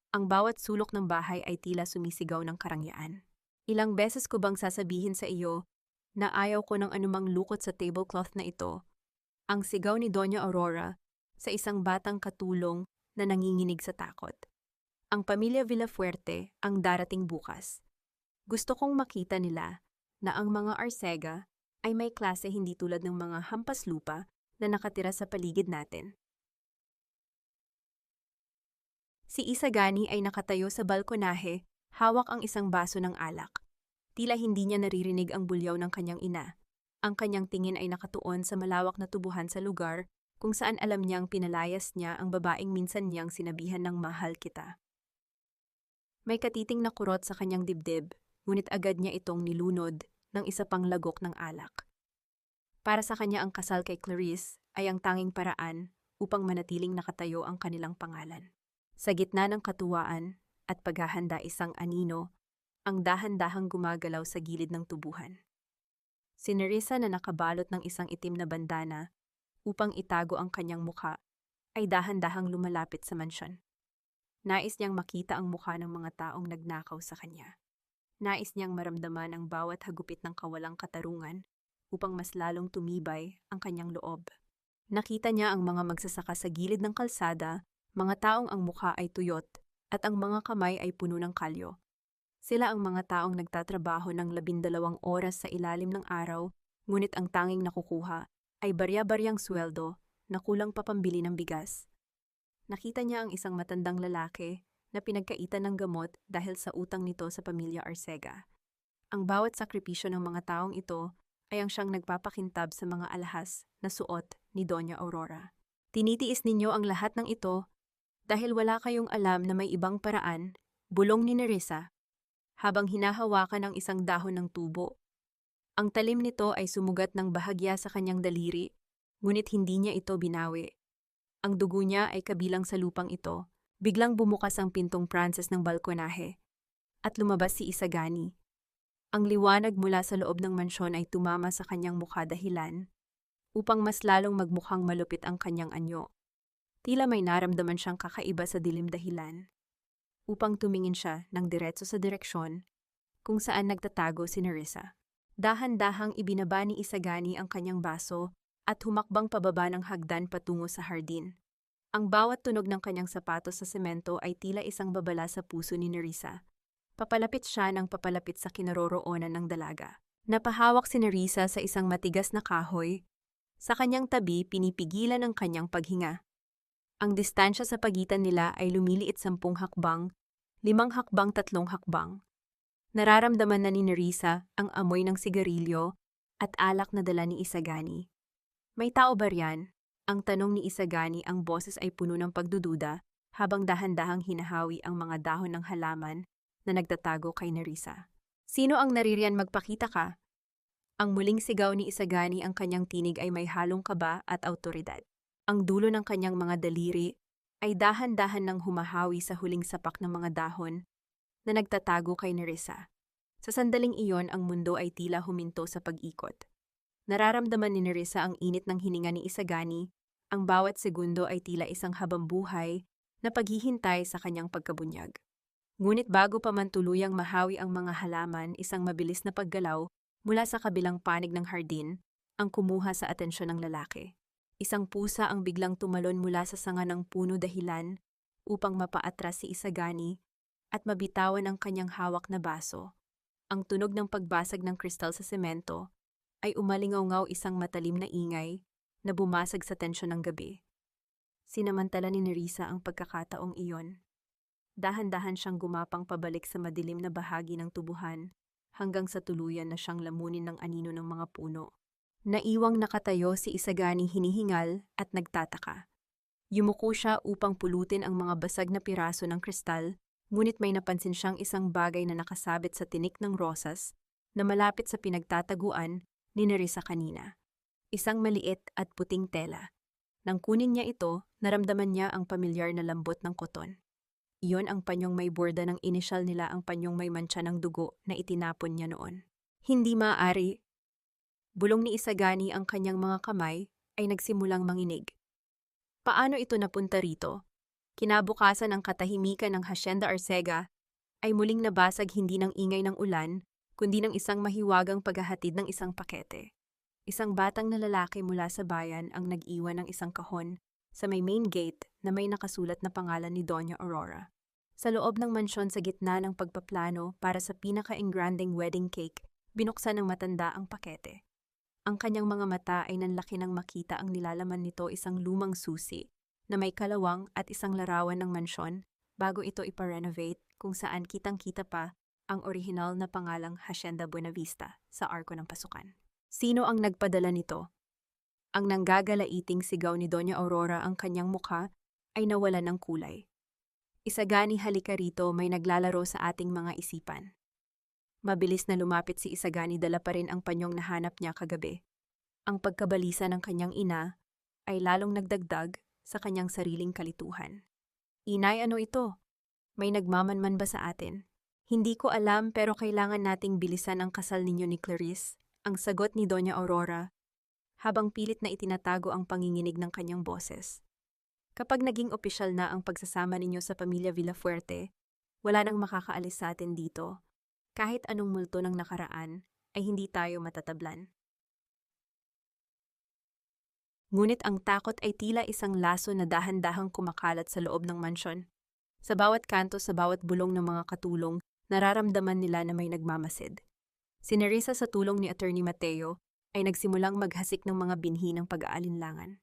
Ang bawat sulok ng bahay ay tila sumisigaw ng karangyaan. Ilang beses ko bang sasabihin sa iyo na ayaw ko ng anumang lukot sa tablecloth na ito? Ang sigaw ni Doña Aurora sa isang batang katulong na nanginginig sa takot. Ang pamilya Villafuerte ang darating bukas. Gusto kong makita nila na ang mga Arcega ay may klase hindi tulad ng mga hampas lupa na nakatira sa paligid natin. Si Isagani ay nakatayo sa balkonahe, hawak ang isang baso ng alak. Tila hindi niya naririnig ang bulyaw ng kanyang ina. Ang kanyang tingin ay nakatuon sa malawak na tubuhan sa lugar kung saan alam niyang pinalayas niya ang babaeng minsan niyang sinabihan ng mahal kita. May katiting na kurot sa kanyang dibdib, ngunit agad niya itong nilunod ng isa pang lagok ng alak. Para sa kanya ang kasal kay Clarice ay ang tanging paraan upang manatiling nakatayo ang kanilang pangalan. Sa gitna ng katuwaan at paghahanda isang anino, ang dahan-dahang gumagalaw sa gilid ng tubuhan. Si Nerissa na nakabalot ng isang itim na bandana upang itago ang kanyang mukha ay dahan-dahang lumalapit sa mansyon. Nais niyang makita ang mukha ng mga taong nagnakaw sa kanya. Nais niyang maramdaman ang bawat hagupit ng kawalang katarungan upang mas lalong tumibay ang kanyang loob. Nakita niya ang mga magsasaka sa gilid ng kalsada, mga taong ang mukha ay tuyot at ang mga kamay ay puno ng kalyo. Sila ang mga taong nagtatrabaho ng 12 oras sa ilalim ng araw, ngunit ang tanging nakukuha ay barya-baryang sweldo na kulang pa pambili ng bigas. Nakita niya ang isang matandang lalaki na pinagkaitan ng gamot dahil sa utang nito sa pamilya Arcega. Ang bawat sakripisyo ng mga taong ito ay ang siyang nagpapakintab sa mga alahas na suot ni Doña Aurora. Tinitiis ninyo ang lahat ng ito dahil wala kayong alam na may ibang paraan, bulong ni Nerissa, habang hinahawakan ang isang dahon ng tubo. Ang talim nito ay sumugat ng bahagya sa kanyang daliri, ngunit hindi niya ito binawi. Ang dugo niya ay kabilang sa lupang ito. Biglang bumukas ang pintong pranses ng balkonahe at lumabas si Isagani. Ang liwanag mula sa loob ng mansyon ay tumama sa kanyang mukha dahilan upang mas lalong magmukhang malupit ang kanyang anyo. Tila may naramdaman siyang kakaiba sa dilim dahilan. Upang tumingin siya ng diretso sa direksyon kung saan nagtatago si Nerissa. Dahan-dahang ibinaba ni Isagani ang kanyang baso at humakbang pababa ng hagdan patungo sa hardin. Ang bawat tunog ng kanyang sapatos sa semento ay tila isang babala sa puso ni Nerissa. Papalapit siya ng papalapit sa kinaroroonan ng dalaga. Napahawak si Nerissa sa isang matigas na kahoy. Sa kanyang tabi, pinipigilan ang kanyang paghinga. Ang distansya sa pagitan nila ay lumiliit 10 hakbang, 5 hakbang, 3 hakbang. Nararamdaman na ni Nerissa ang amoy ng sigarilyo at alak na dala ni Isagani. May tao ba riyan? Ang tanong ni Isagani, ang boses ay puno ng pagdududa habang dahan-dahang hinahawi ang mga dahon ng halaman na nagtatago kay Nerissa. Sino ang naririyan, magpakita ka? Ang muling sigaw ni Isagani, ang kanyang tinig ay may halong kaba at awtoridad. Ang dulo ng kanyang mga daliri ay dahan-dahan nang humahawi sa huling sapak ng mga dahon na nagtatago kay Nerissa. Sa sandaling iyon, ang mundo ay tila huminto sa pag-ikot. Nararamdaman ni Nerissa ang init ng hininga ni Isagani. Ang bawat segundo ay tila isang habambuhay na paghihintay sa kanyang pagkabunyag. Ngunit bago pa man tuluyang mahawi ang mga halaman, isang mabilis na paggalaw mula sa kabilang panig ng hardin ang kumuha sa atensyon ng lalaki. Isang pusa ang biglang tumalon mula sa sanga ng puno dahilan upang mapaatras si Isagani at mabitawan ang kanyang hawak na baso. Ang tunog ng pagbasag ng kristal sa semento ay umalingaw-ngaw, isang matalim na ingay na bumasag sa tensyon ng gabi. Sinamantala ni Nerissa ang pagkakataong iyon. Dahan-dahan siyang gumapang pabalik sa madilim na bahagi ng tubuhan hanggang sa tuluyan na siyang lamunin ng anino ng mga puno. Naiwang nakatayo si Isagani, hinihingal at nagtataka. Yumuko siya upang pulutin ang mga basag na piraso ng kristal, ngunit may napansin siyang isang bagay na nakasabit sa tinik ng rosas na malapit sa pinagtataguan ni Nerissa kanina. Isang maliit at puting tela. Nang kunin niya ito, naramdaman niya ang pamilyar na lambot ng koton. Iyon ang panyong may borda ng inisyal nila, ang panyong may mantsa ng dugo na itinapon niya noon. Hindi maaari. Bulong ni Isagani, ang kanyang mga kamay ay nagsimulang manginig. Paano ito napunta rito? Kinabukasan, ang katahimikan ng Hacienda Arcega ay muling nabasag, hindi ng ingay ng ulan, kundi ng isang mahiwagang paghahatid ng isang pakete. Isang batang na lalaki mula sa bayan ang nag-iwan ng isang kahon sa may main gate na may nakasulat na pangalan ni Doña Aurora. Sa loob ng mansyon, sa gitna ng pagpaplano para sa pinaka-engranding wedding cake, Binuksan ng matanda ang pakete. Ang kanyang mga mata ay nanlaki nang makita ang nilalaman nito, isang lumang susi na may kalawang at isang larawan ng mansyon bago ito ipa-renovate, kung saan kitang-kita pa ang orihinal na pangalang Hacienda Buenavista sa arko ng pasukan. Sino ang nagpadala nito? Ang nanggagalaiting sigaw ni Doña Aurora, ang kanyang mukha ay nawalan ng kulay. Isagani, halika rito, may naglalaro sa ating mga isipan. Mabilis na lumapit si Isagani, dala pa rin ang panyong nahanap niya kagabi. Ang pagkabalisa ng kanyang ina ay lalong nagdagdag sa kanyang sariling kalituhan. Inay, ano ito? May nagmamanman ba sa atin? Hindi ko alam, pero kailangan nating bilisan ang kasal ninyo ni Clarice, ang sagot ni Doña Aurora, habang pilit na itinatago ang panginginig ng kanyang boses. Kapag naging opisyal na ang pagsasama ninyo sa pamilya Villafuerte, wala nang makakaalis sa atin dito. Kahit anong multo ng nakaraan, ay hindi tayo matatablan. Ngunit ang takot ay tila isang laso na dahan-dahang kumakalat sa loob ng mansyon. Sa bawat kanto, sa bawat bulong ng mga katulong, nararamdaman nila na may nagmamasid. Si Nerissa, sa tulong ni Attorney Mateo, ay nagsimulang maghasik ng mga binhi ng pag-aalinlangan.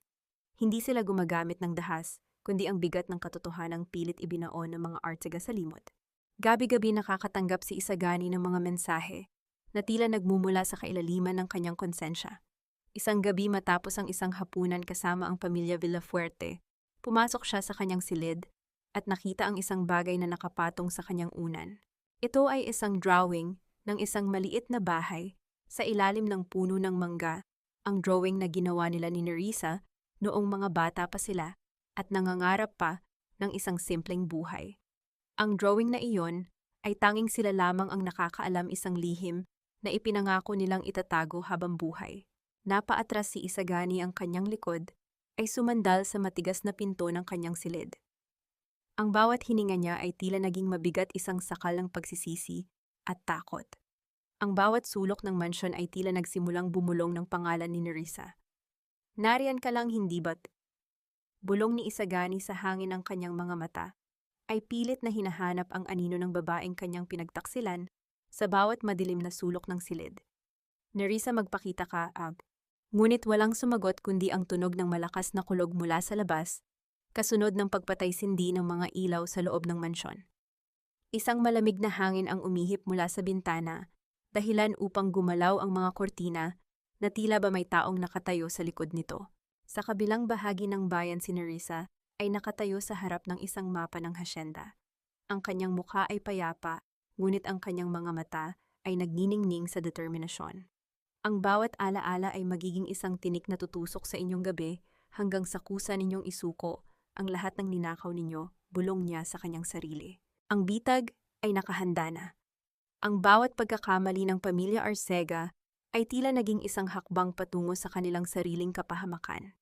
Hindi sila gumagamit ng dahas, kundi ang bigat ng katotohanang pilit ibinaon ng mga artsaga sa limot. Gabi-gabi nakakatanggap si Isagani ng mga mensahe na tila nagmumula sa kailaliman ng kanyang konsensya. Isang gabi, matapos ang isang hapunan kasama ang pamilya Villafuerte, pumasok siya sa kanyang silid at nakita ang isang bagay na nakapatong sa kanyang unan. Ito ay isang drawing ng isang maliit na bahay sa ilalim ng puno ng mangga, ang drawing na ginawa nila ni Nerissa noong mga bata pa sila at nangangarap pa ng isang simpleng buhay. Ang drawing na iyon ay tanging sila lamang ang nakakaalam, isang lihim na ipinangako nilang itatago habang buhay. Napaatras si Isagani, ang kanyang likod ay sumandal sa matigas na pinto ng kanyang silid. Ang bawat hininga niya ay tila naging mabigat, isang sakal ng pagsisisi at takot. Ang bawat sulok ng mansyon ay tila nagsimulang bumulong ng pangalan ni Nerissa. Nariyan ka lang, hindi ba't? Bulong ni Isagani, sa hangin ang kanyang mga mata ay pilit na hinahanap ang anino ng babaeng kanyang pinagtaksilan sa bawat madilim na sulok ng silid. Nerissa, magpakita ka, Ab. Ngunit walang sumagot kundi ang tunog ng malakas na kulog mula sa labas, kasunod ng pagpatay-sindi ng mga ilaw sa loob ng mansyon. Isang malamig na hangin ang umihip mula sa bintana, dahilan upang gumalaw ang mga kortina na tila ba may taong nakatayo sa likod nito. Sa kabilang bahagi ng bayan, si Nerissa ay nakatayo sa harap ng isang mapa ng hasyenda. Ang kanyang mukha ay payapa, ngunit ang kanyang mga mata ay nagniningning sa determinasyon. Ang bawat alaala ay magiging isang tinik na tutusok sa inyong gabi hanggang sa kusa ninyong isuko ang lahat ng ninakaw ninyo, bulong niya sa kanyang sarili. Ang bitag ay nakahanda na. Ang bawat pagkakamali ng pamilya Arcega ay tila naging isang hakbang patungo sa kanilang sariling kapahamakan.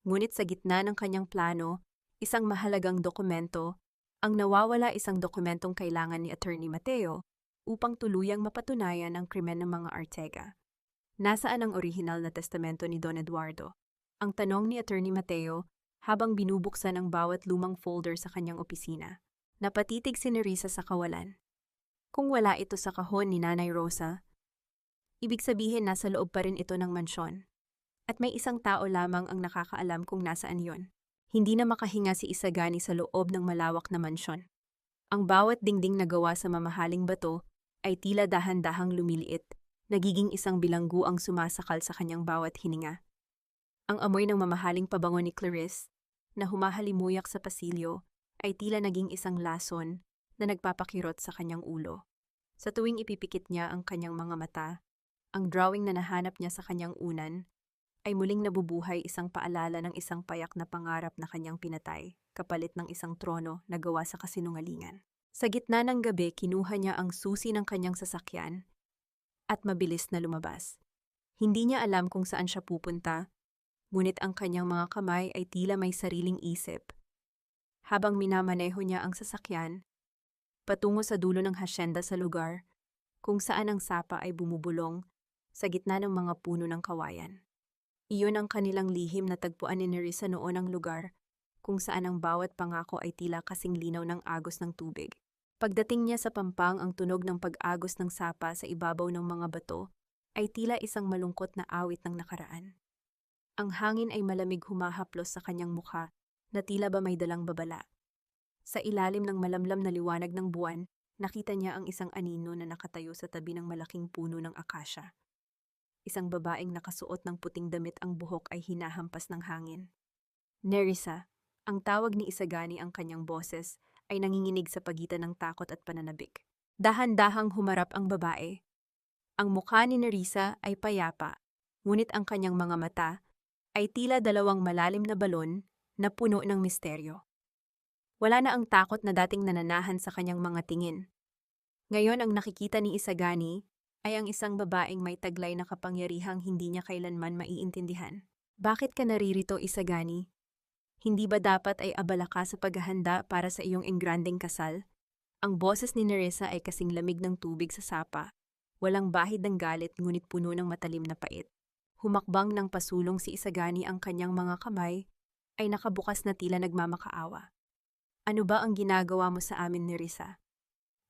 Ngunit sa gitna ng kanyang plano, isang mahalagang dokumento ang nawawala, isang dokumentong kailangan ni Attorney Mateo upang tuluyang mapatunayan ang krimen ng mga Arcega. Nasaan ang orihinal na testamento ni Don Eduardo? Ang tanong ni Attorney Mateo habang binubuksan ang bawat lumang folder sa kanyang opisina. Napatitig si Nerissa sa kawalan. Kung wala ito sa kahon ni Nanay Rosa, ibig sabihin nasa loob pa rin ito ng mansyon. At may isang tao lamang ang nakakaalam kung nasaan yon. Hindi na makahinga si Isagani sa loob ng malawak na mansyon. Ang bawat dingding na gawa sa mamahaling bato ay tila dahan-dahang lumiliit, nagiging isang bilanggu ang sumasakal sa kanyang bawat hininga. Ang amoy ng mamahaling pabango ni Clarice, na humahalimuyak sa pasilyo, ay tila naging isang lason na nagpapakirot sa kanyang ulo. Sa tuwing ipipikit niya ang kanyang mga mata, ang drawing na nahanap niya sa kanyang unan ay muling nabubuhay, isang paalala ng isang payak na pangarap na kanyang pinatay, kapalit ng isang trono na gawa sa kasinungalingan. Sa gitna ng gabi, kinuha niya ang susi ng kanyang sasakyan at mabilis na lumabas. Hindi niya alam kung saan siya pupunta, ngunit ang kanyang mga kamay ay tila may sariling isip. Habang minamaneho niya ang sasakyan, patungo sa dulo ng hasyenda, sa lugar kung saan ang sapa ay bumubulong sa gitna ng mga puno ng kawayan. Iyon ang kanilang lihim na tagpuan ni Nerissa noon, ang lugar kung saan ang bawat pangako ay tila kasing linaw ng agos ng tubig. Pagdating niya sa pampang, ang tunog ng pag-agos ng sapa sa ibabaw ng mga bato ay tila isang malungkot na awit ng nakaraan. Ang hangin ay malamig, humahaplos sa kanyang mukha na tila ba may dalang babala. Sa ilalim ng malamlam na liwanag ng buwan, nakita niya ang isang anino na nakatayo sa tabi ng malaking puno ng akasya. Isang babaeng nakasuot ng puting damit, ang buhok ay hinahampas ng hangin. Nerissa, ang tawag ni Isagani, ang kanyang boses ay nanginginig sa pagitan ng takot at pananabik. Dahan-dahang humarap ang babae. Ang mukha ni Nerissa ay payapa, ngunit ang kanyang mga mata ay tila dalawang malalim na balon na puno ng misteryo. Wala na ang takot na dating nananahan sa kanyang mga tingin. Ngayon ang nakikita ni Isagani ay ang isang babaeng may taglay na kapangyarihang hindi niya kailanman maiintindihan. Bakit ka naririto, Isagani? Hindi ba dapat ay abala ka sa paghahanda para sa iyong engrandeng kasal? Ang boses ni Nerissa ay kasing lamig ng tubig sa sapa. Walang bahid ng galit, ngunit puno ng matalim na pait. Humakbang ng pasulong si Isagani, ang kanyang mga kamay ay nakabukas na tila nagmamakaawa. Ano ba ang ginagawa mo sa amin, Nerissa?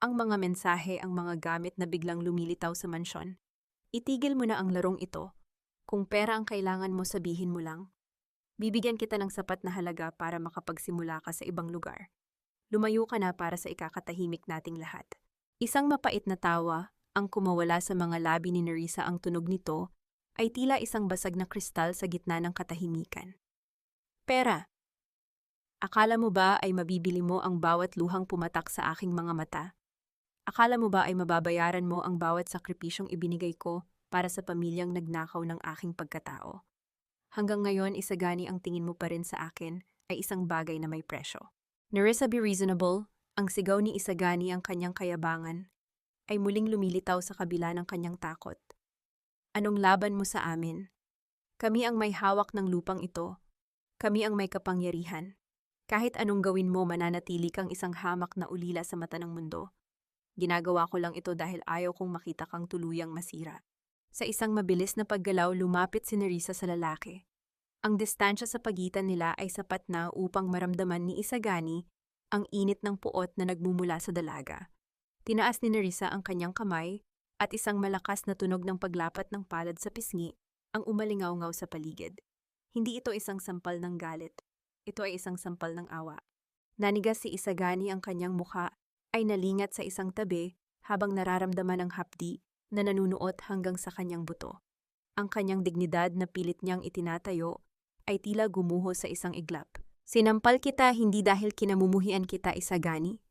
Ang mga mensahe, ang mga gamit na biglang lumilitaw sa mansyon. Itigil mo na ang larong ito. Kung pera ang kailangan mo, sabihin mo lang. Bibigyan kita ng sapat na halaga para makapagsimula ka sa ibang lugar. Lumayo ka na para sa ikakatahimik nating lahat. Isang mapait na tawa ang kumawala sa mga labi ni Nerissa. Ang tunog nito ay tila isang basag na kristal sa gitna ng katahimikan. Pera. Akala mo ba ay mabibili mo ang bawat luhang pumatak sa aking mga mata? Akala mo ba ay mababayaran mo ang bawat sakripisyong ibinigay ko para sa pamilyang nagnakaw ng aking pagkatao? Hanggang ngayon, Isagani, ang tingin mo pa rin sa akin ay isang bagay na may presyo. Nerissa, be reasonable. Ang sigaw ni Isagani, ang kanyang kayabangan, ay muling lumilitaw sa kabila ng kanyang takot. Anong laban mo sa amin? Kami ang may hawak ng lupang ito. Kami ang may kapangyarihan. Kahit anong gawin mo, mananatili kang isang hamak na ulila sa mata ng mundo. Ginagawa ko lang ito dahil ayaw kong makita kang tuluyang masira. Sa isang mabilis na paggalaw, lumapit si Nerissa sa lalaki. Ang distansya sa pagitan nila ay sapat na upang maramdaman ni Isagani ang init ng puot na nagmumula sa dalaga. Tinaas ni Nerissa ang kanyang kamay at isang malakas na tunog ng paglapat ng palad sa pisngi ang umalingaw-ngaw sa paligid. Hindi ito isang sampal ng galit. Ito ay isang sampal ng awa. Nanigas si Isagani, ang kanyang mukha ay nalingat sa isang tabi habang nararamdaman ang hapdi na nanunuot hanggang sa kanyang buto. Ang kanyang dignidad na pilit niyang itinatayo ay tila gumuho sa isang iglap. Sinampal kita hindi dahil kinamumuhian kita, Isagani.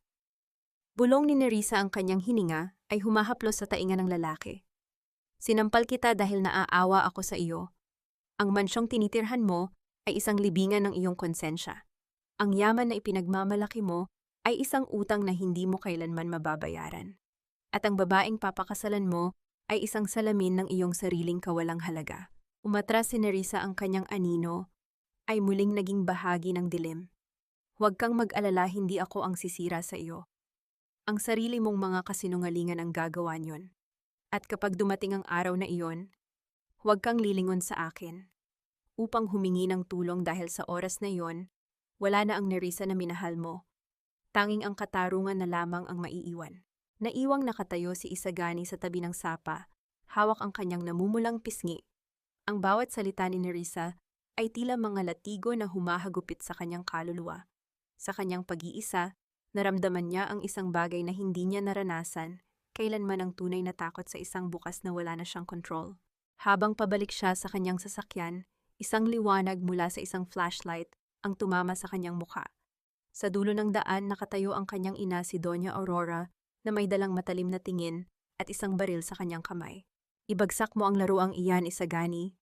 Bulong ni Nerissa, ang kanyang hininga ay humahaplos sa tainga ng lalaki. Sinampal kita dahil naaawa ako sa iyo. Ang mansyong tinitirhan mo ay isang libingan ng iyong konsensya. Ang yaman na ipinagmamalaki mo ay isang utang na hindi mo kailanman mababayaran. At ang babaeng papakasalan mo ay isang salamin ng iyong sariling kawalang halaga. Umatras si Nerissa, ang kanyang anino ay muling naging bahagi ng dilim. Huwag kang mag-alala, hindi ako ang sisira sa iyo. Ang sarili mong mga kasinungalingan ang gagawa niyon. At kapag dumating ang araw na iyon, huwag kang lilingon sa akin upang humingi ng tulong dahil sa oras na iyon, wala na ang Nerissa na minahal mo. Tanging ang katarungan na lamang ang maiiwan. Naiwang nakatayo si Isagani sa tabi ng sapa, hawak ang kanyang namumulang pisngi. Ang bawat salita ni Nerissa ay tila mga latigo na humahagupit sa kanyang kaluluwa. Sa kanyang pag-iisa, naramdaman niya ang isang bagay na hindi niya naranasan, kailanman ang tunay na takot sa isang bukas na wala na siyang kontrol. Habang pabalik siya sa kanyang sasakyan, isang liwanag mula sa isang flashlight ang tumama sa kanyang mukha. Sa dulo ng daan, nakatayo ang kanyang ina, si Doña Aurora, na may dalang matalim na tingin at isang baril sa kanyang kamay. Ibagsak mo ang laruang iyan, Isagani.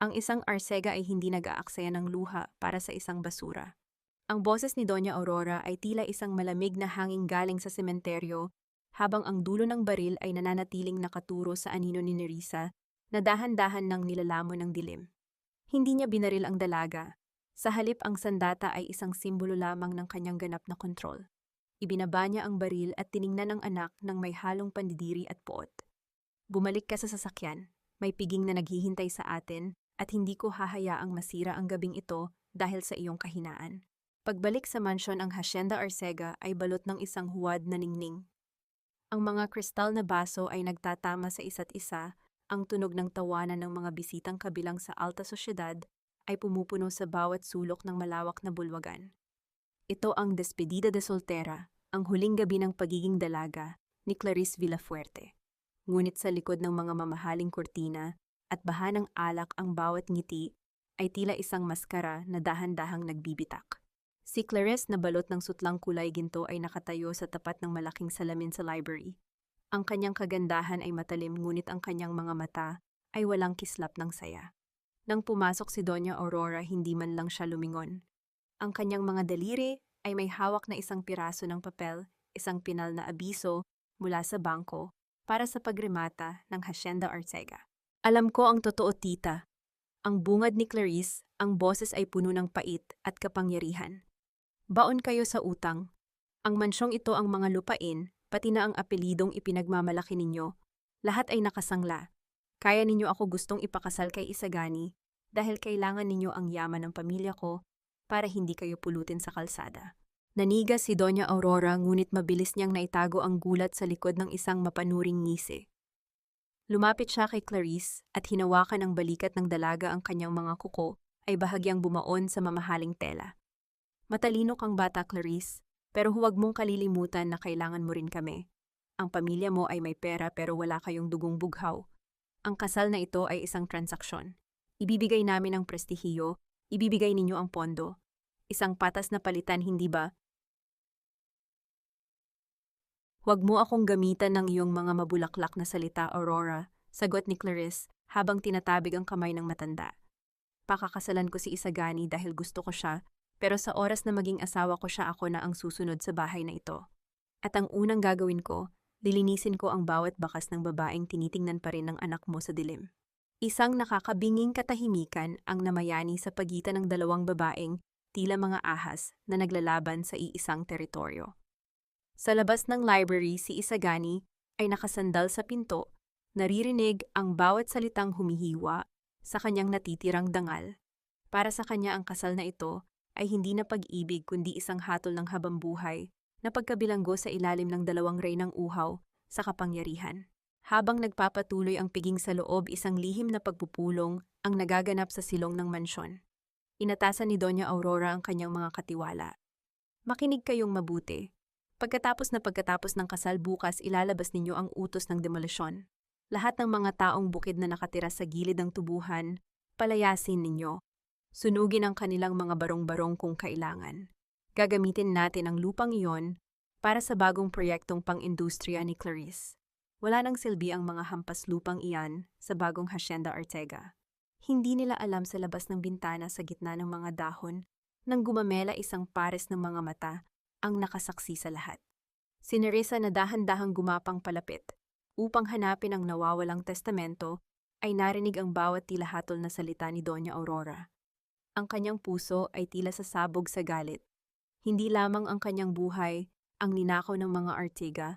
Ang isang arsega ay hindi nag-aaksaya ng luha para sa isang basura. Ang boses ni Doña Aurora ay tila isang malamig na hangin galing sa sementeryo, habang ang dulo ng baril ay nananatiling nakaturo sa anino ni Nerissa na dahan-dahan nang nilalamon ng dilim. Hindi niya binaril ang dalaga. Sa halip, ang sandata ay isang simbolo lamang ng kanyang ganap na kontrol. Ibinaba niya ang baril at tiningnan ang anak ng may halong pandidiri at poot. Bumalik ka sa sasakyan, may piging na naghihintay sa atin at hindi ko hahayaang masira ang gabing ito dahil sa iyong kahinaan. Pagbalik sa mansyon ang Hacienda Arcega ay balot ng isang huwad na ningning. Ang mga kristal na baso ay nagtatama sa isa't isa, ang tunog ng tawanan ng mga bisitang kabilang sa alta sosyedad ay pumupuno sa bawat sulok ng malawak na bulwagan. Ito ang Despedida de Soltera, ang huling gabi ng pagiging dalaga ni Clarice Villafuerte. Ngunit sa likod ng mga mamahaling kurtina at baha ng alak ang bawat ngiti ay tila isang maskara na dahan-dahang nagbibitak. Si Clarice na balot ng sutlang kulay ginto ay nakatayo sa tapat ng malaking salamin sa library. Ang kanyang kagandahan ay matalim ngunit ang kanyang mga mata ay walang kislap ng saya. Nang pumasok si Doña Aurora hindi man lang siya lumingon. Ang kanyang mga daliri ay may hawak na isang piraso ng papel, isang pinal na abiso mula sa bangko para sa pagrimata ng Hacienda Arcega. Alam ko ang totoo, tita. Ang bungad ni Clarice, ang boses ay puno ng pait at kapangyarihan. Baon kayo sa utang. Ang mansyong ito ang mga lupain, pati na ang apelidong ipinagmamalaki ninyo. Lahat ay nakasangla. Kaya ninyo ako gustong ipakasal kay Isagani dahil kailangan ninyo ang yaman ng pamilya ko para hindi kayo pulutin sa kalsada. Nanigas si Doña Aurora ngunit mabilis niyang naitago ang gulat sa likod ng isang mapanuring ngisi. Lumapit siya kay Clarice at hinawakan ang balikat ng dalaga ang kanyang mga kuko ay bahagyang bumaon sa mamahaling tela. Matalino kang bata, Clarice, pero huwag mong kalilimutan na kailangan mo rin kami. Ang pamilya mo ay may pera pero wala kayong dugong bughaw. Ang kasal na ito ay isang transaksyon. Ibibigay namin ang prestihiyo, ibibigay ninyo ang pondo. Isang patas na palitan, hindi ba? Huwag mo akong gamitan ng iyong mga mabulaklak na salita, Aurora, sagot ni Clarice habang tinatabig ang kamay ng matanda. Pakakasalan ko si Isagani dahil gusto ko siya, pero sa oras na maging asawa ko siya ako na ang susunod sa bahay na ito. At ang unang gagawin ko, lilinisin ko ang bawat bakas ng babaeng tinitingnan pa rin ng anak mo sa dilim. Isang nakakabinging katahimikan ang namayani sa pagitan ng dalawang babaeng tila mga ahas na naglalaban sa iisang teritoryo. Sa labas ng library, si Isagani ay nakasandal sa pinto, naririnig ang bawat salitang humihiwa sa kanyang natitirang dangal. Para sa kanya ang kasal na ito ay hindi na pag-ibig kundi isang hatol ng habambuhay na pagkabilanggo sa ilalim ng dalawang reynang uhaw sa kapangyarihan. Habang nagpapatuloy ang piging sa loob, isang lihim na pagpupulong ang nagaganap sa silong ng mansyon. Inatasan ni Doña Aurora ang kanyang mga katiwala. Makinig kayong mabuti. Pagkatapos ng kasal bukas, ilalabas ninyo ang utos ng demolisyon. Lahat ng mga taong bukid na nakatira sa gilid ng tubuhan, palayasin ninyo. Sunugin ang kanilang mga barong-barong kung kailangan. Gagamitin natin ang lupang iyon para sa bagong proyektong pang-industriya ni Clarice. Wala nang silbi ang mga hampas lupang iyan sa bagong Hacienda Arcega. Hindi nila alam sa labas ng bintana sa gitna ng mga dahon nang gumamela isang pares ng mga mata ang nakasaksi sa lahat. Si Nerissa na dahan-dahang gumapang palapit upang hanapin ang nawawalang testamento ay narinig ang bawat tila hatol na salita ni Doña Aurora. Ang kanyang puso ay tila sasabog sa galit. Hindi lamang ang kanyang buhay ang ninakaw ng mga Artiga,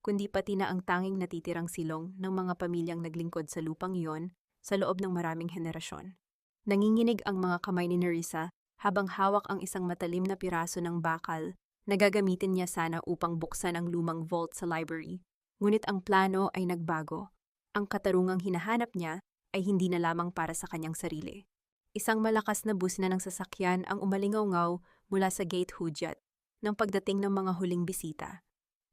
kundi pati na ang tanging natitirang silong ng mga pamilyang naglingkod sa lupang iyon sa loob ng maraming henerasyon. Nanginginig ang mga kamay ni Nerissa habang hawak ang isang matalim na piraso ng bakal na gagamitin niya sana upang buksan ang lumang vault sa library. Ngunit ang plano ay nagbago. Ang katarungang hinahanap niya ay hindi na lamang para sa kanyang sarili. Isang malakas na busina ng sasakyan ang umalingaw-ngaw mula sa gate hudyat ng pagdating ng mga huling bisita.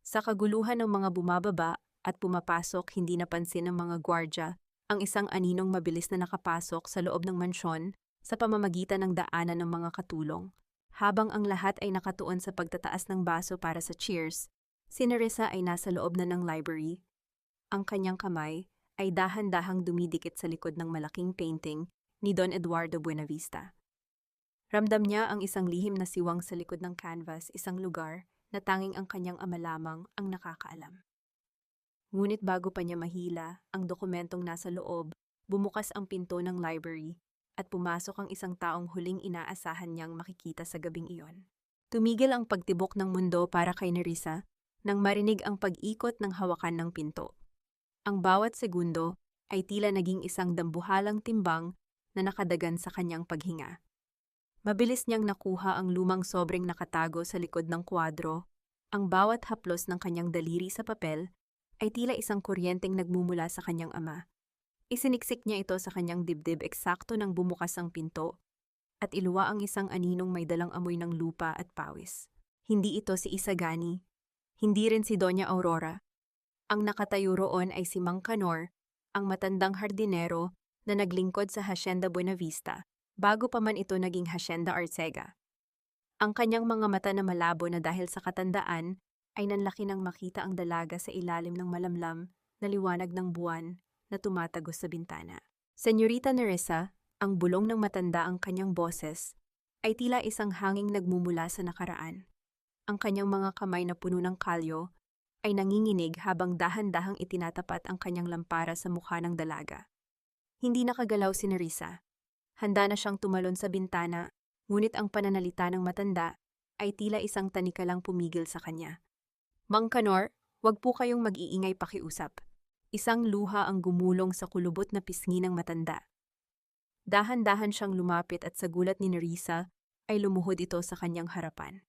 Sa kaguluhan ng mga bumababa at pumapasok, hindi napansin ng mga gwardya ang isang aninong mabilis na nakapasok sa loob ng mansyon sa pamamagitan ng daanan ng mga katulong. Habang ang lahat ay nakatuon sa pagtataas ng baso para sa cheers, si Nerissa ay nasa loob na ng library. Ang kanyang kamay ay dahan-dahang dumidikit sa likod ng malaking painting ni Don Eduardo Buenavista. Ramdam niya ang isang lihim na siwang sa likod ng canvas, isang lugar na tanging ang kanyang ama lamang ang nakakaalam. Ngunit bago pa niya mahila ang dokumentong nasa loob, bumukas ang pinto ng library at pumasok ang isang taong huling inaasahan niyang makikita sa gabing iyon. Tumigil ang pagtibok ng mundo para kay Nerissa nang marinig ang pag-ikot ng hawakan ng pinto. Ang bawat segundo ay tila naging isang dambuhalang timbang na nakadagan sa kanyang paghinga. Mabilis niyang nakuha ang lumang sobreng nakatago sa likod ng kwadro. Ang bawat haplos ng kanyang daliri sa papel ay tila isang kuryenteng nagmumula sa kanyang ama. Isiniksik niya ito sa kanyang dibdib eksakto nang bumukas ang pinto at iluwa ang isang aninong may dalang amoy ng lupa at pawis. Hindi ito si Isagani, hindi rin si Doña Aurora. Ang nakatayo roon ay si Mang Canor, ang matandang hardinero na naglingkod sa Hacienda Buenavista bago pa man ito naging Hacienda Arcega. Ang kanyang mga mata na malabo na dahil sa katandaan ay nanlaki nang makita ang dalaga sa ilalim ng malamlam na liwanag ng buwan na tumatagos sa bintana. Senyorita Nerissa, ang bulong ng matanda ang kanyang boses, ay tila isang hanging nagmumula sa nakaraan. Ang kanyang mga kamay na puno ng kalyo ay nanginginig habang dahan-dahang itinatapat ang kanyang lampara sa mukha ng dalaga. Hindi nakagalaw si Nerissa. Handa na siyang tumalon sa bintana, ngunit ang pananalita ng matanda ay tila isang tanikalang pumigil sa kanya. Mang Canor, wag po kayong mag-iingay pakiusap. Isang luha ang gumulong sa kulubot na pisngi ng matanda. Dahan-dahan siyang lumapit at sa gulat ni Nerissa ay lumuhod ito sa kanyang harapan.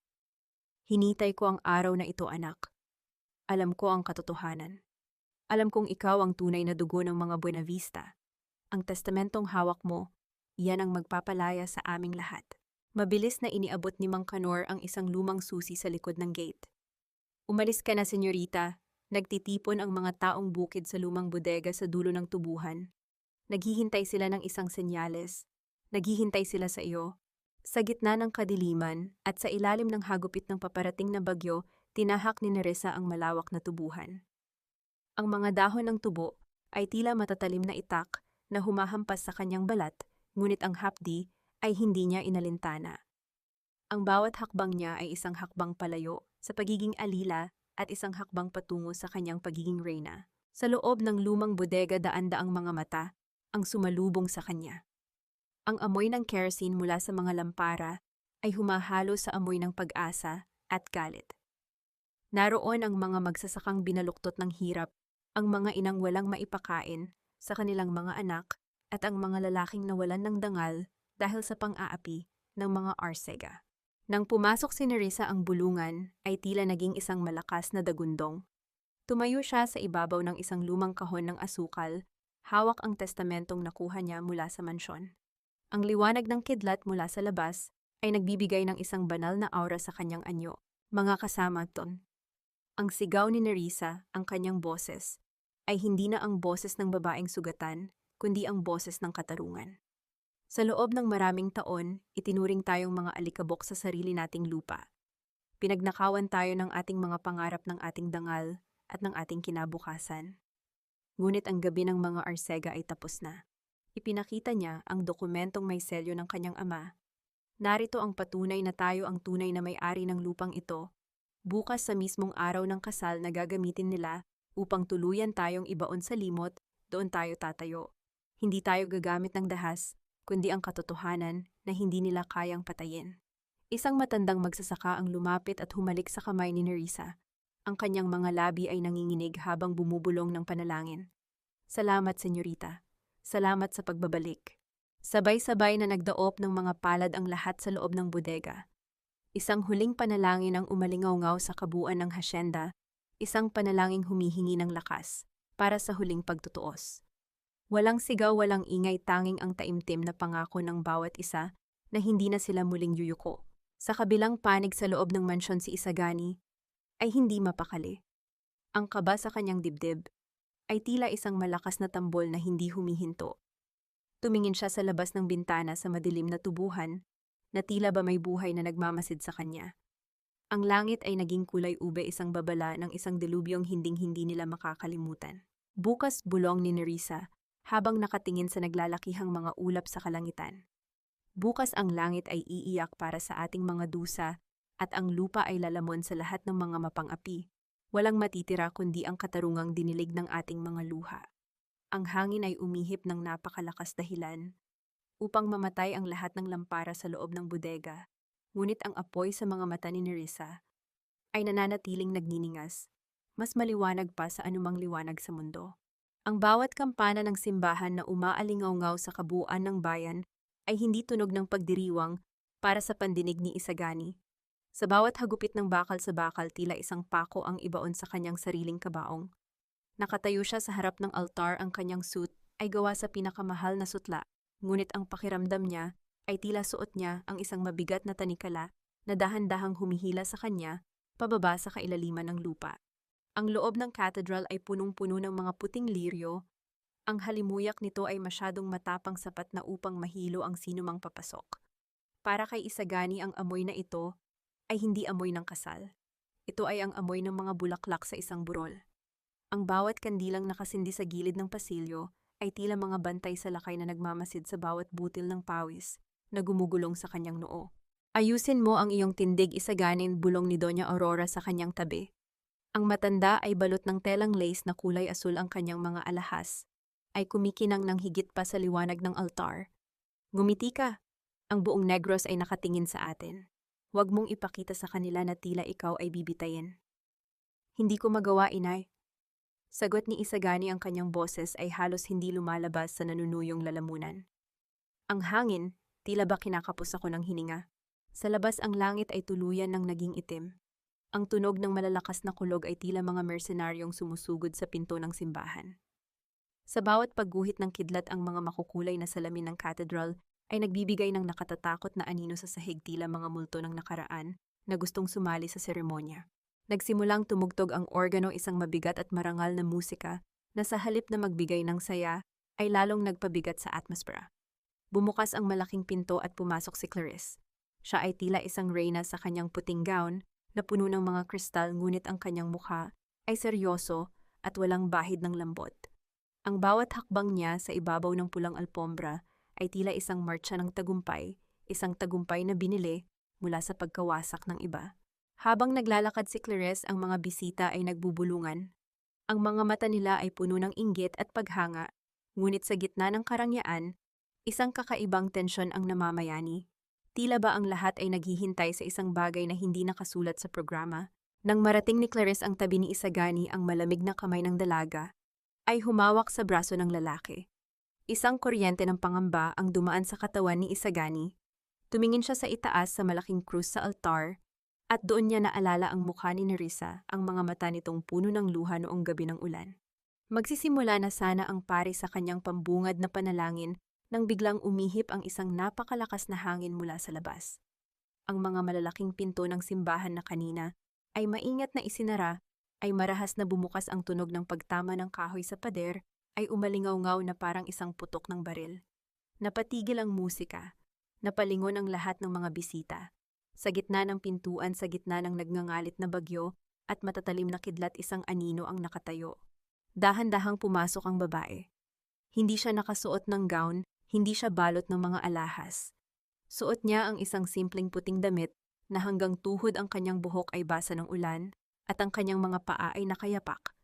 Hinitay ko ang araw na ito, anak. Alam ko ang katotohanan. Alam kong ikaw ang tunay na dugo ng mga Buenavista. Ang testamentong hawak mo, iyan ang magpapalaya sa aming lahat. Mabilis na iniabot ni Mang Canor ang isang lumang susi sa likod ng gate. Umalis ka na, senyorita. Nagtitipon ang mga taong bukid sa lumang bodega sa dulo ng tubuhan. Naghihintay sila ng isang senyales. Naghihintay sila sa iyo. Sa gitna ng kadiliman at sa ilalim ng hagupit ng paparating na bagyo, tinahak ni Nerissa ang malawak na tubuhan. Ang mga dahon ng tubo ay tila matatalim na itak na humahampas sa kanyang balat, ngunit ang hapdi ay hindi niya inalintana. Ang bawat hakbang niya ay isang hakbang palayo sa pagiging alila at isang hakbang patungo sa kanyang pagiging reyna. Sa loob ng lumang bodega daan-daang mga mata ang sumalubong sa kanya. Ang amoy ng kerosene mula sa mga lampara ay humahalo sa amoy ng pag-asa at galit. Naroon ang mga magsasakang binaluktot ng hirap, ang mga inang walang maipakain sa kanilang mga anak, at ang mga lalaking nawalan ng dangal dahil sa pang-aapi ng mga Arcega. Nang pumasok si Nerissa ang bulungan, ay tila naging isang malakas na dagundong. Tumayo siya sa ibabaw ng isang lumang kahon ng asukal, hawak ang testamentong nakuha niya mula sa mansyon. Ang liwanag ng kidlat mula sa labas ay nagbibigay ng isang banal na aura sa kanyang anyo. Mga kasama ton. Ang sigaw ni Nerissa, ang kanyang boses, ay hindi na ang boses ng babaeng sugatan, kundi ang boses ng katarungan. Sa loob ng maraming taon, itinuring tayong mga alikabok sa sarili nating lupa. Pinagnakawan tayo ng ating mga pangarap ng ating dangal at ng ating kinabukasan. Ngunit ang gabi ng mga Arcega ay tapos na. Ipinakita niya ang dokumentong may selyo ng kanyang ama. Narito ang patunay na tayo ang tunay na may-ari ng lupang ito. Bukas sa mismong araw ng kasal na gagamitin nila upang tuluyan tayong ibaon sa limot, doon tayo tatayo. Hindi tayo gagamit ng dahas, kundi ang katotohanan na hindi nila kayang patayin. Isang matandang magsasaka ang lumapit at humalik sa kamay ni Nerissa. Ang kanyang mga labi ay nanginginig habang bumubulong ng panalangin. Salamat, senyorita. Salamat sa pagbabalik. Sabay-sabay na nagdaop ng mga palad ang lahat sa loob ng bodega. Isang huling panalangin ang umalingaw-ngaw sa kabuuan ng hasyenda, isang panalangin humihingi ng lakas para sa huling pagtutuos. Walang sigaw, walang ingay, tanging ang taimtim na pangako ng bawat isa na hindi na sila muling yuyuko. Sa kabilang panig sa loob ng mansyon si Isagani ay hindi mapakali. Ang kaba sa kanyang dibdib ay tila isang malakas na tambol na hindi humihinto. Tumingin siya sa labas ng bintana sa madilim na tubuhan na tila ba may buhay na nagmamasid sa kanya. Ang langit ay naging kulay ube, isang babala ng isang dilubyong hinding-hindi nila makakalimutan. Bukas bulong ni Nerissa habang nakatingin sa naglalakihang mga ulap sa kalangitan. Bukas ang langit ay iiyak para sa ating mga dusa at ang lupa ay lalamon sa lahat ng mga mapang-api. Walang matitira kundi ang katarungang dinilig ng ating mga luha. Ang hangin ay umihip ng napakalakas dahilan upang mamatay ang lahat ng lampara sa loob ng bodega, ngunit ang apoy sa mga mata ni Nerissa ay nananatiling nagniningas, mas maliwanag pa sa anumang liwanag sa mundo. Ang bawat kampana ng simbahan na umaalingaw-ngaw sa kabuuan ng bayan ay hindi tunog ng pagdiriwang, para sa pandinig ni Isagani. Sa bawat hagupit ng bakal sa bakal, tila isang pako ang ibaon sa kanyang sariling kabaong. Nakatayo siya sa harap ng altar, ang kanyang suit ay gawa sa pinakamahal na sutla, ngunit ang pakiramdam niya ay tila suot niya ang isang mabigat na tanikala na dahan-dahang humihila sa kanya pababa sa kailaliman ng lupa. Ang loob ng cathedral ay punong-puno ng mga puting liryo. Ang halimuyak nito ay masyadong matapang sapat na upang mahilo ang sinumang papasok. Para kay Isagani, ang amoy na ito ay hindi amoy ng kasal. Ito ay ang amoy ng mga bulaklak sa isang burol. Ang bawat kandilang nakasindi sa gilid ng pasilyo ay tila mga bantay sa lakay na nagmamasid sa bawat butil ng pawis na gumugulong sa kanyang noo. Ayusin mo ang iyong tindig, Isagani, bulong ni Doña Aurora sa kanyang tabi. Ang matanda ay balot ng telang lace na kulay asul, ang kanyang mga alahas ay kumikinang ng higit pa sa liwanag ng altar. Ngumiti ka. Ang buong Negros ay nakatingin sa atin. Huwag mong ipakita sa kanila na tila ikaw ay bibitayin. Hindi ko magawa, inay. Sagot ni Isagani, ang kanyang boses ay halos hindi lumalabas sa nanunuyong lalamunan. Ang hangin, tila ba kinakapos ako ng hininga. Sa labas ang langit ay tuluyan ng naging itim. Ang tunog ng malalakas na kulog ay tila mga mersenaryong sumusugod sa pinto ng simbahan. Sa bawat pagguhit ng kidlat, ang mga makukulay na salamin ng cathedral ay nagbibigay ng nakatatakot na anino sa sahig, tila mga multo ng nakaraan na gustong sumali sa seremonya. Nagsimulang tumugtog ang organo, isang mabigat at marangal na musika na sa halip na magbigay ng saya ay lalong nagpabigat sa atmosphere. Bumukas ang malaking pinto at pumasok si Clarice. Siya ay tila isang reyna sa kanyang puting gown na puno ng mga kristal, ngunit ang kanyang mukha ay seryoso at walang bahid ng lambot. Ang bawat hakbang niya sa ibabaw ng pulang alpombra ay tila isang marcha ng tagumpay, isang tagumpay na binili mula sa pagkawasak ng iba. Habang naglalakad si Clarice, ang mga bisita ay nagbubulungan. Ang mga mata nila ay puno ng inggit at paghanga, ngunit sa gitna ng karangyaan, isang kakaibang tensyon ang namamayani. Tila ba ang lahat ay naghihintay sa isang bagay na hindi nakasulat sa programa? Nang marating ni Clarice ang tabi ni Isagani, ang malamig na kamay ng dalaga ay humawak sa braso ng lalaki. Isang kuryente ng pangamba ang dumaan sa katawan ni Isagani. Tumingin siya sa itaas sa malaking krus sa altar at doon niya naalala ang mukha ni Nerissa, ang mga mata nitong puno ng luha noong gabi ng ulan. Magsisimula na sana ang pari sa kanyang pambungad na panalangin nang biglang umihip ang isang napakalakas na hangin mula sa labas. Ang mga malalaking pinto ng simbahan na kanina ay maingat na isinara, ay marahas na bumukas, ang tunog ng pagtama ng kahoy sa pader ay umalingaw-ngaw na parang isang putok ng baril. Napatigil ang musika, napalingon ang lahat ng mga bisita. Sa gitna ng pintuan, sa gitna ng nagngangalit na bagyo at matatalim na kidlat, isang anino ang nakatayo. Dahan-dahang pumasok ang babae. Hindi siya nakasuot ng gown, hindi siya balot ng mga alahas. Suot niya ang isang simpleng puting damit na hanggang tuhod, ang kanyang buhok ay basa ng ulan at ang kanyang mga paa ay nakayapak.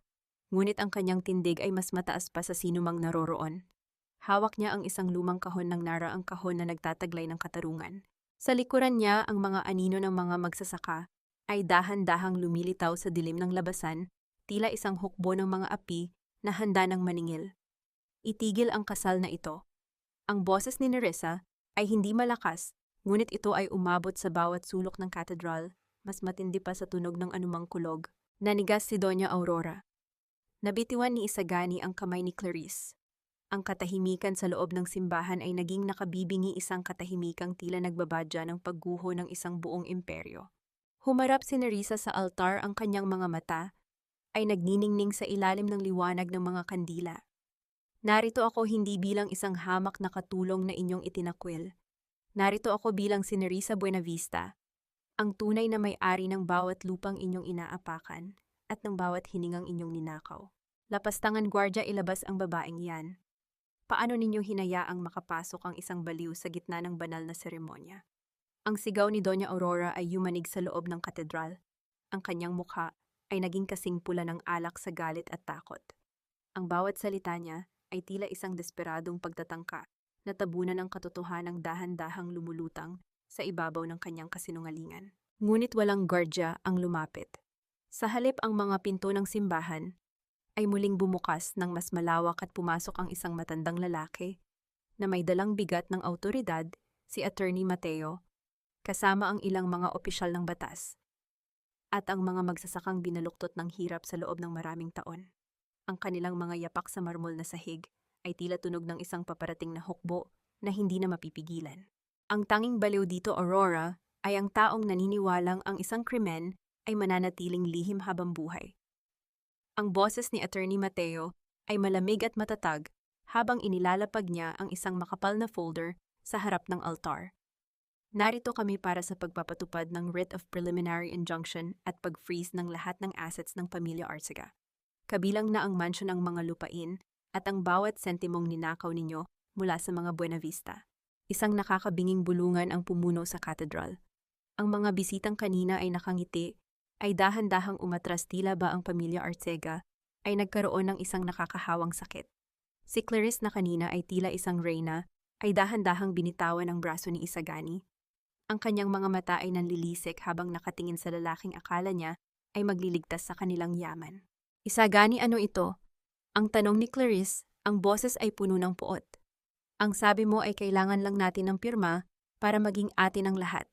Ngunit ang kanyang tindig ay mas mataas pa sa sinumang naroroon. Hawak niya ang isang lumang kahon ng Nara, ang kahon na nagtataglay ng katarungan. Sa likuran niya, ang mga anino ng mga magsasaka ay dahan-dahang lumilitaw sa dilim ng labasan, tila isang hukbo ng mga api na handa ng maningil. Itigil ang kasal na ito. Ang boses ni Nerissa ay hindi malakas, ngunit ito ay umabot sa bawat sulok ng cathedral, mas matindi pa sa tunog ng anumang kulog. Nanigas si Doña Aurora. Nabitiwan ni Isagani ang kamay ni Clarice. Ang katahimikan sa loob ng simbahan ay naging nakabibingi, isang katahimikang tila nagbabadya ng pagguho ng isang buong imperyo. Humarap si Nerissa sa altar, ang kanyang mga mata ay nagniningning sa ilalim ng liwanag ng mga kandila. Narito ako hindi bilang isang hamak na katulong na inyong itinakwil. Narito ako bilang si Nerissa Buenavista, ang tunay na may-ari ng bawat lupang inyong inaapakan at ng bawat hiningang inyong ninakaw. Lapastangan, gwardya, ilabas ang babaeng iyan. Paano ninyo hinayaang makapasok ang isang baliw sa gitna ng banal na seremonya? Ang sigaw ni Doña Aurora ay yumanig sa loob ng katedral. Ang kanyang mukha ay naging kasing pula ng alak sa galit at takot. Ang bawat salita niya ay tila isang desperadong pagtatangka na tabunan ng katotohanang dahan-dahang lumulutang sa ibabaw ng kanyang kasinungalingan. Ngunit walang gwardya ang lumapit. Sa halip, ang mga pinto ng simbahan ay muling bumukas ng mas malawak at pumasok ang isang matandang lalaki na may dalang bigat ng awtoridad, si Attorney Mateo, kasama ang ilang mga opisyal ng batas, at ang mga magsasakang binaluktot ng hirap sa loob ng maraming taon. Ang kanilang mga yapak sa marmol na sahig ay tila tunog ng isang paparating na hukbo na hindi na mapipigilan. Ang tanging baliw dito, Aurora, ay ang taong naniniwalang ang isang krimen ay mananatiling lihim habang buhay. Ang boses ni Attorney Mateo ay malamig at matatag habang inilalapag niya ang isang makapal na folder sa harap ng altar. Narito kami para sa pagpapatupad ng writ of preliminary injunction at pag-freeze ng lahat ng assets ng pamilya Arcega. Kabilang na ang mansyon ng mga lupain at ang bawat sentimong ninakaw ninyo mula sa mga Buena Vista. Isang nakakabinging bulungan ang pumuno sa cathedral. Ang mga bisitang kanina ay nakangiti, ay dahan-dahang umatras tila ba ang pamilya Arcega ay nagkaroon ng isang nakakahawang sakit. Si Clarice na kanina ay tila isang reyna ay dahan-dahang binitawan ang braso ni Isagani. Ang kanyang mga mata ay nanlilisik habang nakatingin sa lalaking akala niya ay magliligtas sa kanilang yaman. Isagani, ano ito? Ang tanong ni Clarice, ang boses ay puno ng puot. Ang sabi mo ay kailangan lang natin ng pirma para maging atin ang lahat.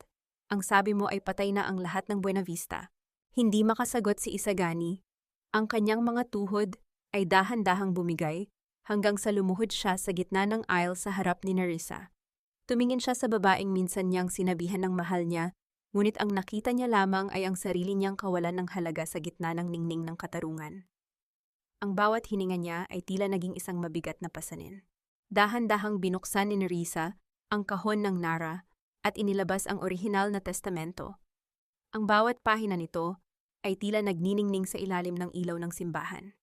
Ang sabi mo ay patay na ang lahat ng Buena Vista. Hindi makasagot si Isagani. Ang kanyang mga tuhod ay dahan-dahang bumigay hanggang sa lumuhod siya sa gitna ng aisle sa harap ni Nerissa. Tumingin siya sa babaeng minsan niyang sinabihan ng mahal niya, ngunit ang nakita niya lamang ay ang sarili niyang kawalan ng halaga sa gitna ng ningning ng katarungan. Ang bawat hininga niya ay tila naging isang mabigat na pasanin. Dahan-dahang binuksan ni Nerissa ang kahon ng Nara at inilabas ang orihinal na testamento. Ang bawat pahina nito ay tila nagniningning sa ilalim ng ilaw ng simbahan.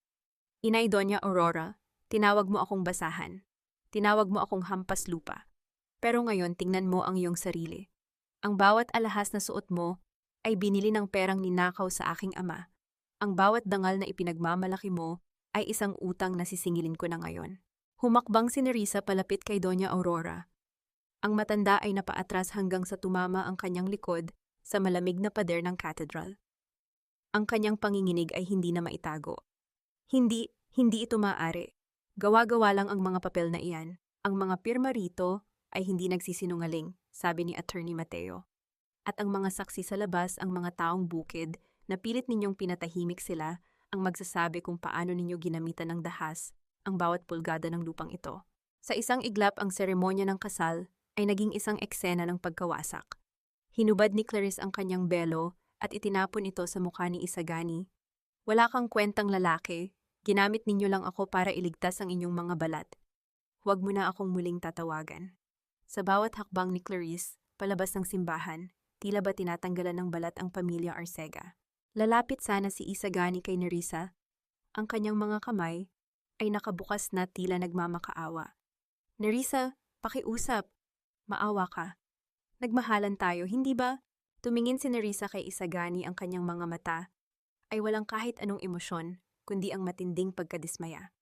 Inay Doña Aurora, tinawag mo akong basahan. Tinawag mo akong hampas lupa. Pero ngayon tingnan mo ang iyong sarili. Ang bawat alahas na suot mo ay binili ng perang ninakaw sa aking ama. Ang bawat dangal na ipinagmamalaki mo ay isang utang na sisingilin ko na ngayon. Humakbang si Nerissa palapit kay Doña Aurora. Ang matanda ay napaatras hanggang sa tumama ang kanyang likod sa malamig na pader ng cathedral. Ang kanyang panginginig ay hindi na maitago. Hindi ito maaari. Gawa-gawa lang ang mga papel na iyan. Ang mga pirma rito ay hindi nagsisinungaling, sabi ni Attorney Mateo. At ang mga saksi sa labas, ang mga taong bukid, na pilit ninyong pinatahimik sila, ang magsasabi kung paano ninyo ginamitan ng dahas ang bawat pulgada ng lupang ito. Sa isang iglap, ang seremonya ng kasal ay naging isang eksena ng pagkawasak. Hinubad ni Clarice ang kanyang belo at itinapon ito sa mukha ni Isagani. Wala kang kwentang lalaki, ginamit ninyo lang ako para iligtas ang inyong mga balat. Huwag mo na akong muling tatawagan. Sa bawat hakbang ni Clarice, palabas ng simbahan, tila ba tinatanggalan ng balat ang pamilya Arcega. Lalapit sana si Isagani kay Nerissa. Ang kanyang mga kamay ay nakabukas na tila nagmamakaawa. Nerissa, pakiusap. Maawa ka. Nagmahalan tayo, hindi ba? Tumingin si Nerissa kay Isagani, ang kanyang mga mata ay walang kahit anong emosyon, kundi ang matinding pagkadismaya.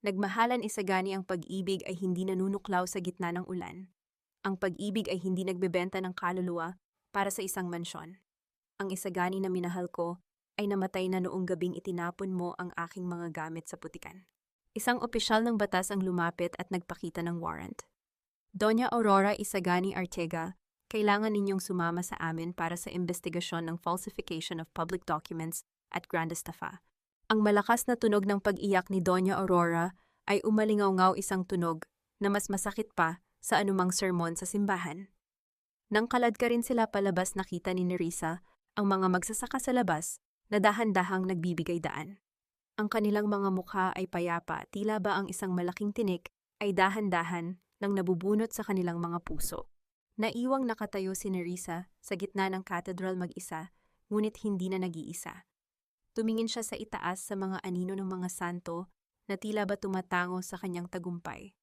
Nagmahalan Isagani, ang pag-ibig ay hindi nanunuklaw sa gitna ng ulan. Ang pag-ibig ay hindi nagbebenta ng kaluluwa para sa isang mansyon. Ang Isagani na minahal ko ay namatay na noong gabing itinapon mo ang aking mga gamit sa putikan. Isang opisyal ng batas ang lumapit at nagpakita ng warrant. Doña Aurora Isagani Arcega, kailangan ninyong sumama sa amin para sa investigasyon ng falsification of public documents at grand estafa. Ang malakas na tunog ng pag-iyak ni Doña Aurora ay umalingaw-ngaw, isang tunog na mas masakit pa sa anumang sermon sa simbahan. Nang kalad ka rin sila palabas, nakita ni Nerissa ang mga magsasaka sa labas na dahan-dahang nagbibigay daan. Ang kanilang mga mukha ay payapa, tila ba ang isang malaking tinik ay dahan-dahan nang nabubunot sa kanilang mga puso. Naiwang nakatayo si Nerissa sa gitna ng cathedral mag-isa, ngunit hindi na nag-iisa. Tumingin siya sa itaas sa mga anino ng mga santo na tila ba tumatango sa kanyang tagumpay.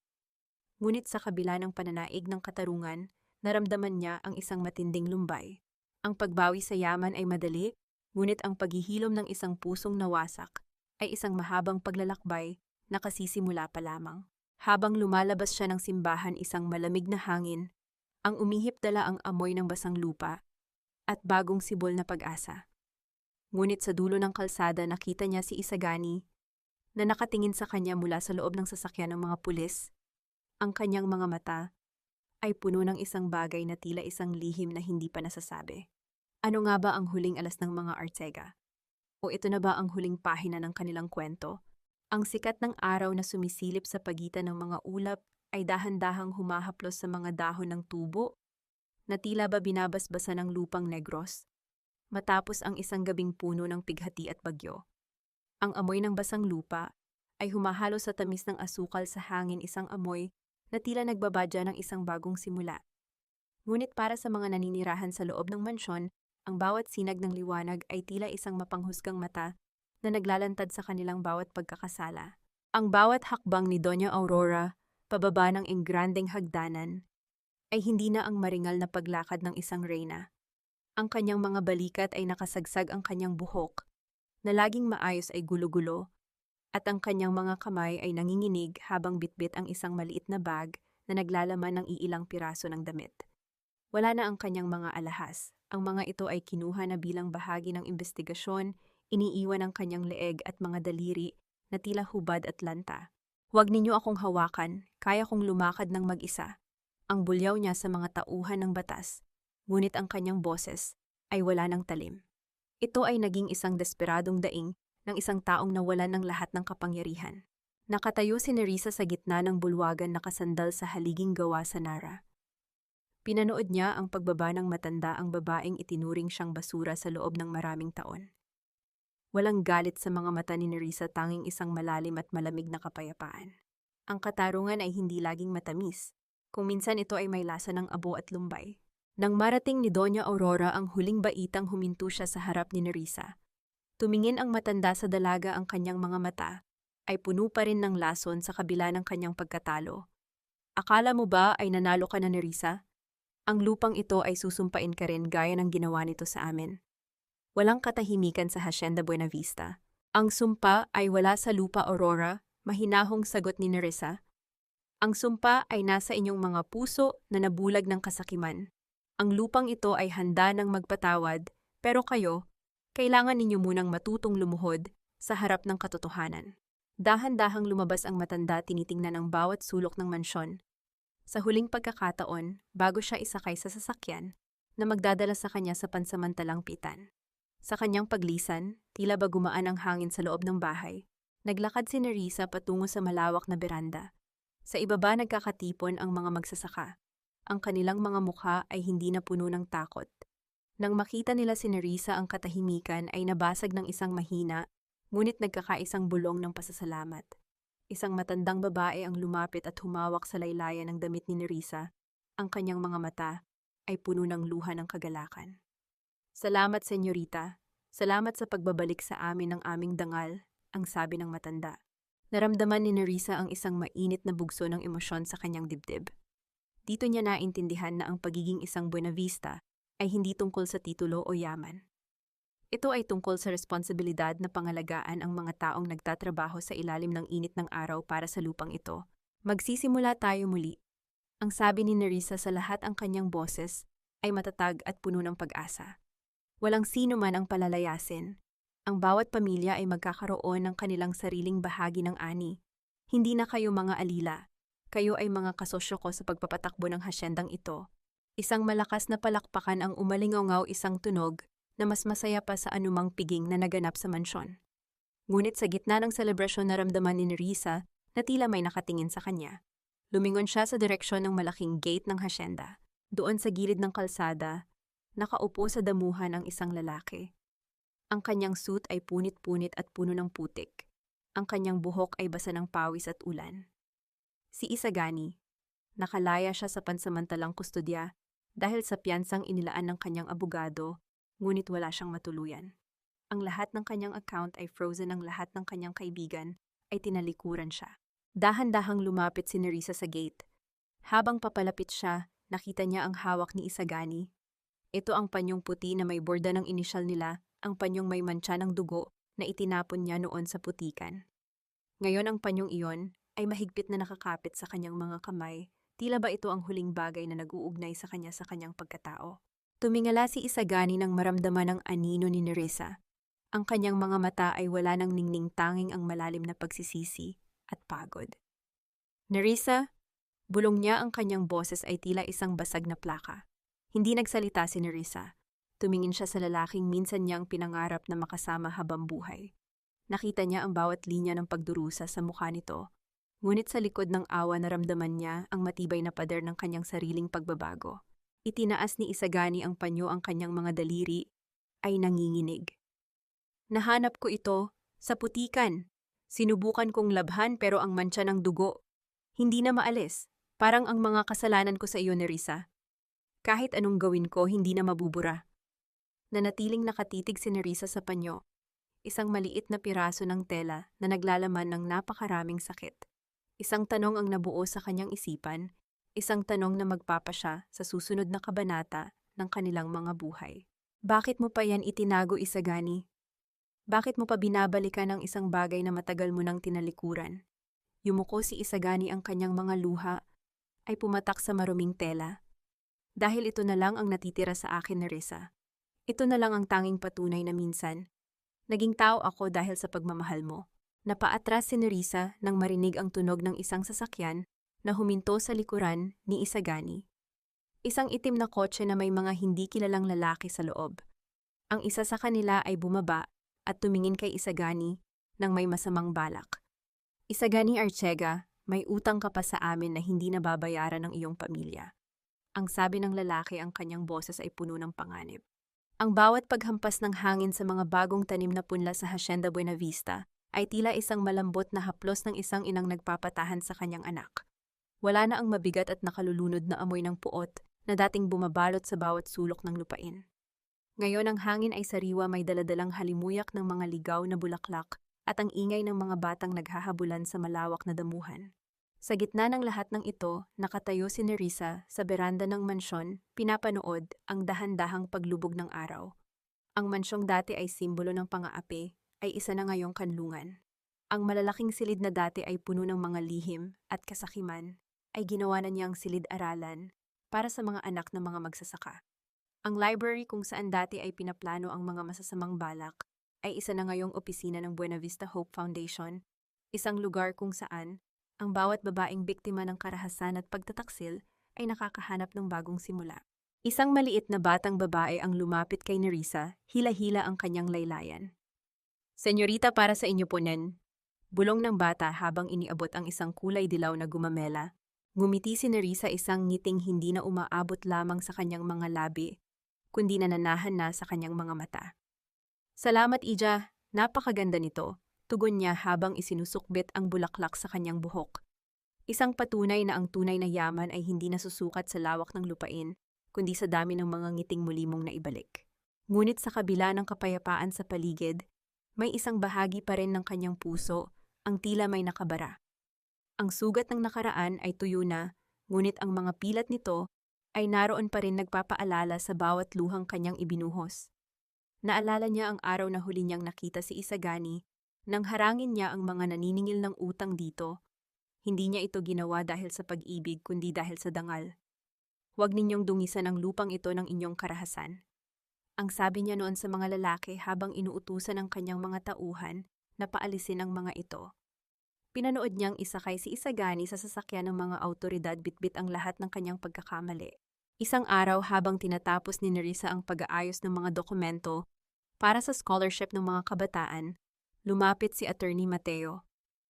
Ngunit sa kabila ng pananaig ng katarungan, naramdaman niya ang isang matinding lumbay. Ang pagbawi sa yaman ay madali, ngunit ang paghihilom ng isang pusong nawasak ay isang mahabang paglalakbay na kasisimula pa lamang. Habang lumalabas siya ng simbahan, isang malamig na hangin ang umihip, dala ang amoy ng basang lupa at bagong sibol na pag-asa. Ngunit sa dulo ng kalsada, nakita niya si Isagani na nakatingin sa kanya mula sa loob ng sasakyan ng mga pulis. Ang kanyang mga mata ay puno ng isang bagay na tila isang lihim na hindi pa nasasabi. Ano nga ba ang huling alas ng mga Arteaga? O ito na ba ang huling pahina ng kanilang kwento? Ang sikat ng araw na sumisilip sa pagitan ng mga ulap ay dahan-dahang humahaplos sa mga dahon ng tubo na tila ba binabasbasa ng lupang negros, matapos ang isang gabing puno ng pighati at bagyo. Ang amoy ng basang lupa ay humahalo sa tamis ng asukal sa hangin, isang amoy na tila nagbabadya ng isang bagong simula. Ngunit para sa mga naninirahan sa loob ng mansyon, ang bawat sinag ng liwanag ay tila isang mapanghusgang mata na naglalantad sa kanilang bawat pagkakasala. Ang bawat hakbang ni Doña Aurora, pababa ng engrandeng hagdanan, ay hindi na ang maringal na paglakad ng isang reyna. Ang kanyang mga balikat ay nakasagsag, ang kanyang buhok, na laging maayos ay gulo-gulo, at ang kanyang mga kamay ay nanginginig habang bitbit ang isang maliit na bag na naglalaman ng iilang piraso ng damit. Wala na ang kanyang mga alahas. Ang mga ito ay kinuha na bilang bahagi ng investigasyon, iniiwan ang kanyang leeg at mga daliri na tila hubad at lanta. Huwag ninyo akong hawakan, kaya kong lumakad ng mag-isa. Ang bulyaw niya sa mga tauhan ng batas, ngunit ang kanyang boses ay wala ng talim. Ito ay naging isang desperadong daing ng isang taong nawalan ng lahat ng kapangyarihan. Nakatayo si Nerissa sa gitna ng bulwagan, nakasandal sa haliging gawa sa Nara. Pinanood niya ang pagbaba ng matanda, ang babaeng itinuring siyang basura sa loob ng maraming taon. Walang galit sa mga mata ni Nerissa, tanging isang malalim at malamig na kapayapaan. Ang katarungan ay hindi laging matamis, kung minsan ito ay may lasa ng abo at lumbay. Nang marating ni Doña Aurora ang huling baitang, huminto siya sa harap ni Nerissa. Tumingin ang matanda sa dalaga, ang kanyang mga mata ay puno pa rin ng lason sa kabila ng kanyang pagkatalo. Akala mo ba ay nanalo ka na, Nerissa? Ang lupang ito ay susumpain ka rin gaya ng ginawa nito sa amin. Walang katahimikan sa Hacienda Buenavista. Ang sumpa ay wala sa lupa, Aurora, mahinahong sagot ni Nerissa. Ang sumpa ay nasa inyong mga puso na nabulag ng kasakiman. Ang lupang ito ay handa ng magpatawad, pero kayo, kailangan ninyo munang matutong lumuhod sa harap ng katotohanan. Dahan-dahang lumabas ang matanda, tinitingnan ang bawat sulok ng mansyon. Sa huling pagkakataon, bago siya isakay sa sasakyan na magdadala sa kanya sa pansamantalang pitan. Sa kanyang paglisan, tila ba gumaan ang hangin sa loob ng bahay. Naglakad si Nerissa patungo sa malawak na beranda. Sa ibaba nagkakatipon ang mga magsasaka. Ang kanilang mga mukha ay hindi na puno ng takot. Nang makita nila si Nerissa, ang katahimikan ay nabasag ng isang mahina, ngunit nagkakaisang bulong ng pasasalamat. Isang matandang babae ang lumapit at humawak sa laylayan ng damit ni Nerissa. Ang kanyang mga mata ay puno ng luha ng kagalakan. Salamat, senyorita. Salamat sa pagbabalik sa amin ng aming dangal, ang sabi ng matanda. Naramdaman ni Nerissa ang isang mainit na bugso ng emosyon sa kanyang dibdib. Dito niya naintindihan na ang pagiging isang Buenavista ay hindi tungkol sa titulo o yaman. Ito ay tungkol sa responsibilidad na pangalagaan ang mga taong nagtatrabaho sa ilalim ng init ng araw para sa lupang ito. Magsisimula tayo muli. Ang sabi ni Nerissa, sa lahat ang kanyang boses ay matatag at puno ng pag-asa. Walang sino man ang palalayasin. Ang bawat pamilya ay magkakaroon ng kanilang sariling bahagi ng ani. Hindi na kayo mga alila. Kayo ay mga kasosyo ko sa pagpapatakbo ng hasyendang ito. Isang malakas na palakpakan ang umalingaw, isang tunog na mas masaya pa sa anumang piging na naganap sa mansyon. Ngunit sa gitna ng selebrasyon, naramdaman ni Nerissa na tila may nakatingin sa kanya. Lumingon siya sa direksyon ng malaking gate ng hasyenda. Doon sa gilid ng kalsada, nakaupo sa damuhan ang isang lalaki. Ang kanyang suit ay punit-punit at puno ng putik. Ang kanyang buhok ay basa ng pawis at ulan. Si Isagani. Nakalaya siya sa pansamantalang kustodya dahil sa piyansang inilaan ng kanyang abogado, ngunit wala siyang matuluyan. Ang lahat ng kanyang account ay frozen, ang lahat ng kanyang kaibigan ay tinalikuran siya. Dahan-dahang lumapit si Nerissa sa gate. Habang papalapit siya, nakita niya ang hawak ni Isagani. Ito ang panyong puti na may borda ng inisyal nila, ang panyong may mantsa ng dugo na itinapon niya noon sa putikan. Ngayon ang panyong iyon ay mahigpit na nakakapit sa kanyang mga kamay. Tila ba ito ang huling bagay na nag-uugnay sa kanyang pagkatao. Tumingala si Isagani nang maramdaman ang anino ni Nerissa. Ang kanyang mga mata ay wala ng ningning, tanging ang malalim na pagsisisi at pagod. Nerissa, Bulong niya, ang kanyang boses ay tila isang basag na plaka. Hindi nagsalita si Nerissa. Tumingin siya sa lalaking minsan niyang pinangarap na makasama habang buhay. Nakita niya ang bawat linya ng pagdurusa sa mukha nito. Ngunit sa likod ng awa naramdaman niya ang matibay na pader ng kanyang sariling pagbabago. Itinaas ni Isagani ang panyo, ang kanyang mga daliri ay nanginginig. Nahanap ko ito sa putikan. Sinubukan kong labhan pero ang mantsa ng dugo hindi na maalis. Parang ang mga kasalanan ko sa iyo, Nerissa. Kahit anong gawin ko, hindi na mabubura. Nanatiling nakatitig si Nerissa sa panyo. Isang maliit na piraso ng tela na naglalaman ng napakaraming sakit. Isang tanong ang nabuo sa kanyang isipan, isang tanong na magpapasya sa susunod na kabanata ng kanilang mga buhay. Bakit mo pa yan itinago, Isagani? Bakit mo pa binabalikan ang isang bagay na matagal mo nang tinalikuran? Yumuko si Isagani, ang kanyang mga luha ay pumatak sa maruming tela. Dahil ito na lang ang natitira sa akin, Nerissa. Ito na lang ang tanging patunay na minsan naging tao ako dahil sa pagmamahal mo. Napaatras si Nerissa nang marinig ang tunog ng isang sasakyan na huminto sa likuran ni Isagani. Isang itim na kotse na may mga hindi kilalang lalaki sa loob. Ang isa sa kanila ay bumaba at tumingin kay Isagani nang may masamang balak. Isagani Arcega, may utang ka pa sa amin na hindi nababayaran ng iyong pamilya. Ang sabi ng lalaki, ang kanyang boses ay puno ng panganib. Ang bawat paghampas ng hangin sa mga bagong tanim na punla sa Hacienda Buenavista ay tila isang malambot na haplos ng isang inang nagpapatahan sa kanyang anak. Wala na ang mabigat at nakalulunod na amoy ng puot na dating bumabalot sa bawat sulok ng lupain. Ngayon ang hangin ay sariwa, may daladalang halimuyak ng mga ligaw na bulaklak at ang ingay ng mga batang naghahabulan sa malawak na damuhan. Sa gitna ng lahat ng ito, nakatayo si Nerissa sa beranda ng mansyon, pinapanood ang dahan-dahang paglubog ng araw. Ang mansyong dati ay simbolo ng pang-aapi, ay isa na ngayong kanlungan. Ang malalaking silid na dati ay puno ng mga lihim at kasakiman, ay ginawa na niyang silid-aralan para sa mga anak ng mga magsasaka. Ang library kung saan dati ay pinaplano ang mga masasamang balak, ay isa na ngayong opisina ng Buenavista Hope Foundation, isang lugar kung saan ang bawat babaeng biktima ng karahasan at pagtataksil ay nakakahanap ng bagong simula. Isang maliit na batang babae ang lumapit kay Nerissa, hila-hila ang kanyang laylayan. Senyorita, para sa inyo po, Nen. Bulong ng bata habang iniabot ang isang kulay dilaw na gumamela. Ngumiti si Nerissa, isang ngiting hindi na umaabot lamang sa kanyang mga labi, kundi nananahan na sa kanyang mga mata. Salamat, Ija. Napakaganda nito. Tugon niya habang isinusukbit ang bulaklak sa kanyang buhok. Isang patunay na ang tunay na yaman ay hindi nasusukat sa lawak ng lupain, kundi sa dami ng mga ngiting muli mong naibalik. Ngunit sa kabila ng kapayapaan sa paligid, may isang bahagi pa rin ng kanyang puso, ang tila may nakabara. Ang sugat ng nakaraan ay tuyo na, ngunit ang mga pilat nito ay naroon pa rin, nagpapaalala sa bawat luhang kanyang ibinuhos. Naalala niya ang araw na huli niyang nakita si Isagani, nang harangin niya ang mga naniningil ng utang dito. Hindi niya ito ginawa dahil sa pag-ibig, kundi dahil sa dangal. Huwag ninyong dungisan ang lupang ito ng inyong karahasan. Ang sabi niya noon sa mga lalaki habang inuutusan ang kanyang mga tauhan na paalisin ang mga ito. Pinanood niyang isakay si Isagani sa sasakyan ng mga awtoridad, bitbit ang lahat ng kanyang pagkakamali. Isang araw habang tinatapos ni Nerissa ang pag-aayos ng mga dokumento para sa scholarship ng mga kabataan, lumapit si Attorney Mateo.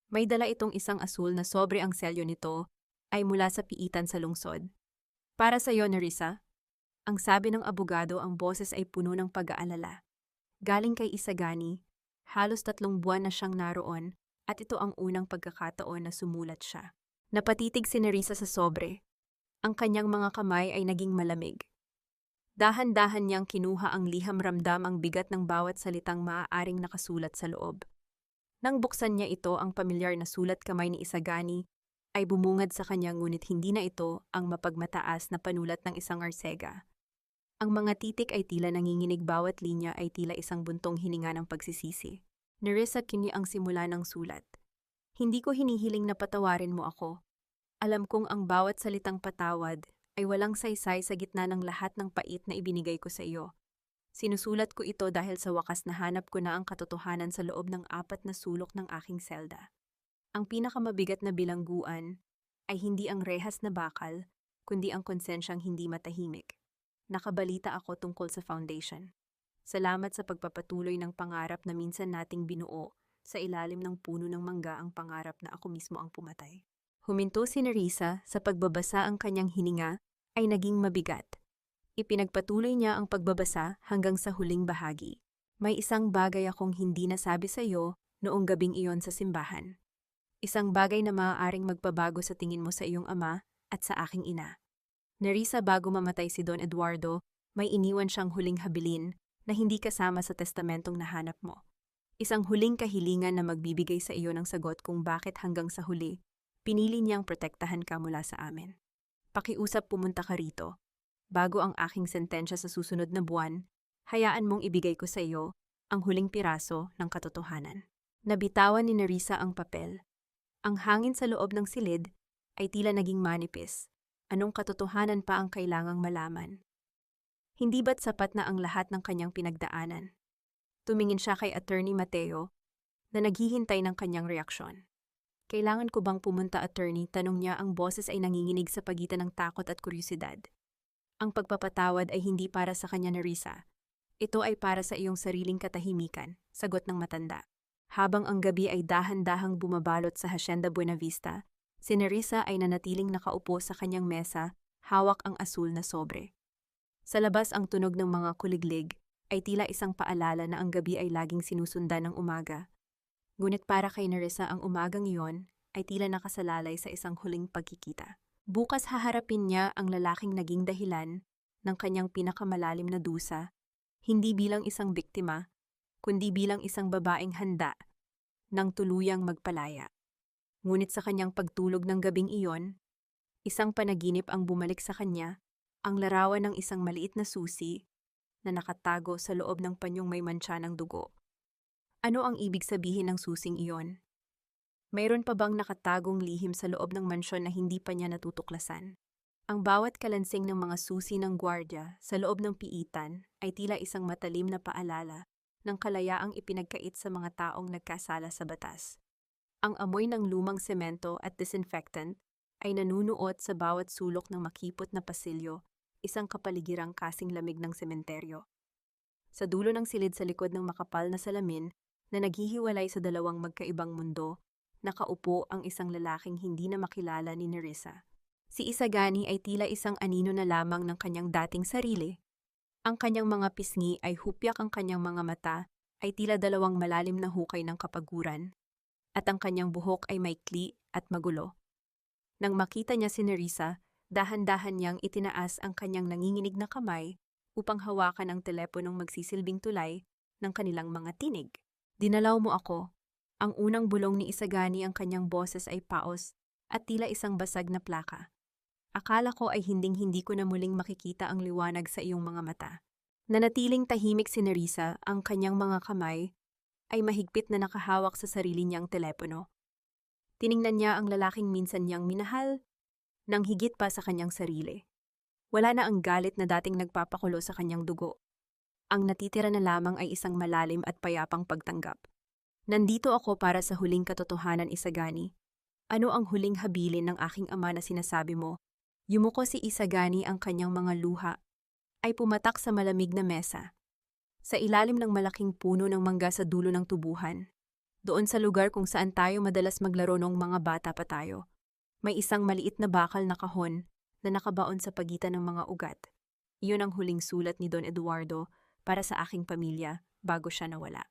May dala itong isang asul na sobre, ang selyo nito ay mula sa piitan sa lungsod. Para sa iyo, Nerissa. Ang sabi ng abogado, ang boses ay puno ng pag-aalala. Galing kay Isagani, halos 3 buwan na siyang naroon at ito ang unang pagkakataon na sumulat siya. Napatitig si Nerissa sa sobre. Ang kanyang mga kamay ay naging malamig. Dahan-dahan niyang kinuha ang liham, ramdam ang bigat ng bawat salitang maaaring nakasulat sa loob. Nang buksan niya ito, ang pamilyar na sulat kamay ni Isagani ay bumungad sa kanya, ngunit hindi na ito ang mapagmataas na panulat ng isang Arcega. Ang mga titik ay tila nanginginig, bawat linya ay tila isang buntong hininga ng pagsisisi. Nerissa, kini ang simula ng sulat. Hindi ko hinihiling na patawarin mo ako. Alam kong ang bawat salitang patawad ay walang saysay sa gitna ng lahat ng pait na ibinigay ko sa iyo. Sinusulat ko ito dahil sa wakas nahanap ko na ang katotohanan sa loob ng 4 na sulok ng aking selda. Ang pinakamabigat na bilangguan ay hindi ang rehas na bakal, kundi ang konsensyang hindi matahimik. Nakabalita ako tungkol sa foundation. Salamat sa pagpapatuloy ng pangarap na minsan nating binuo sa ilalim ng puno ng mangga ang pangarap na ako mismo ang pumatay. Huminto si Nerissa sa pagbabasa ang kanyang hininga ay naging mabigat. Ipinagpatuloy niya ang pagbabasa hanggang sa huling bahagi. May isang bagay akong hindi nasabi sa iyo noong gabing iyon sa simbahan. Isang bagay na maaaring magpabago sa tingin mo sa iyong ama at sa aking ina. Nerissa, bago mamatay si Don Eduardo, may iniwan siyang huling habilin na hindi kasama sa testamentong nahanap mo. Isang huling kahilingan na magbibigay sa iyo ng sagot kung bakit hanggang sa huli, pinili niyang protektahan ka mula sa amin. Pakiusap, pumunta ka rito. Bago ang aking sentensya sa susunod na buwan, hayaan mong ibigay ko sa iyo ang huling piraso ng katotohanan. Nabitawan ni Nerissa ang papel. Ang hangin sa loob ng silid ay tila naging manipis. Anong katotohanan pa ang kailangang malaman? Hindi ba't sapat na ang lahat ng kanyang pinagdaanan? Tumingin siya kay Attorney Mateo na naghihintay ng kanyang reaksyon. Kailangan ko bang pumunta, attorney? Tanong niya, ang boses ay nanginginig sa pagitan ng takot at kuryosidad. Ang pagpapatawad ay hindi para sa kanya, Nerissa. Ito ay para sa iyong sariling katahimikan, sagot ng matanda. Habang ang gabi ay dahan-dahang bumabalot sa Hacienda Buenavista, si Nerissa ay nanatiling nakaupo sa kanyang mesa, hawak ang asul na sobre. Sa labas, ang tunog ng mga kuliglig ay tila isang paalala na ang gabi ay laging sinusundan ng umaga. Ngunit para kay Nerissa, ang umagang iyon ay tila nakasalalay sa isang huling pagkikita. Bukas haharapin niya ang lalaking naging dahilan ng kanyang pinakamalalim na dusa, hindi bilang isang biktima, kundi bilang isang babaeng handa ng tuluyang magpalaya. Ngunit sa kanyang pagtulog ng gabing iyon, isang panaginip ang bumalik sa kanya, ang larawan ng isang maliit na susi na nakatago sa loob ng panyong may mantsa ng dugo. Ano ang ibig sabihin ng susing iyon? Mayroon pa bang nakatagong lihim sa loob ng mansyon na hindi pa niya natutuklasan? Ang bawat kalansing ng mga susi ng gwardya sa loob ng piitan ay tila isang matalim na paalala ng kalayaang ipinagkait sa mga taong nagkasala sa batas. Ang amoy ng lumang semento at disinfectant ay nanunuot sa bawat sulok ng makipot na pasilyo, isang kapaligirang kasing lamig ng sementeryo. Sa dulo ng silid, sa likod ng makapal na salamin na naghihiwalay sa dalawang magkaibang mundo, nakaupo ang isang lalaking hindi na makilala ni Nerissa. Si Isagani ay tila isang anino na lamang ng kanyang dating sarili. Ang kanyang mga pisngi ay hupyak, ang kanyang mga mata ay tila dalawang malalim na hukay ng kapaguran, at ang kanyang buhok ay maikli at magulo. Nang makita niya si Nerissa, dahan-dahan niyang itinaas ang kanyang nanginginig na kamay upang hawakan ang teleponong magsisilbing tulay ng kanilang mga tinig. Dinalaw mo ako. Ang unang bulong ni Isagani, ang kanyang boses ay paos at tila isang basag na plaka. Akala ko ay hinding-hindi ko na muling makikita ang liwanag sa iyong mga mata. Nanatiling tahimik si Nerissa, ang kanyang mga kamay ay mahigpit na nakahawak sa sarili niyang telepono. Tiningnan niya ang lalaking minsan niyang minahal nang higit pa sa kanyang sarili. Wala na ang galit na dating nagpapakulo sa kanyang dugo. Ang natitira na lamang ay isang malalim at payapang pagtanggap. Nandito ako para sa huling katotohanan, Isagani. Ano ang huling habilin ng aking ama na sinasabi mo? Yumuko si Isagani, ang kanyang mga luha ay pumatak sa malamig na mesa. Sa ilalim ng malaking puno ng mangga sa dulo ng tubuhan, doon sa lugar kung saan tayo madalas maglaro nung mga bata pa tayo, may isang maliit na bakal na kahon na nakabaon sa pagitan ng mga ugat. Iyon ang huling sulat ni Don Eduardo para sa aking pamilya bago siya nawala.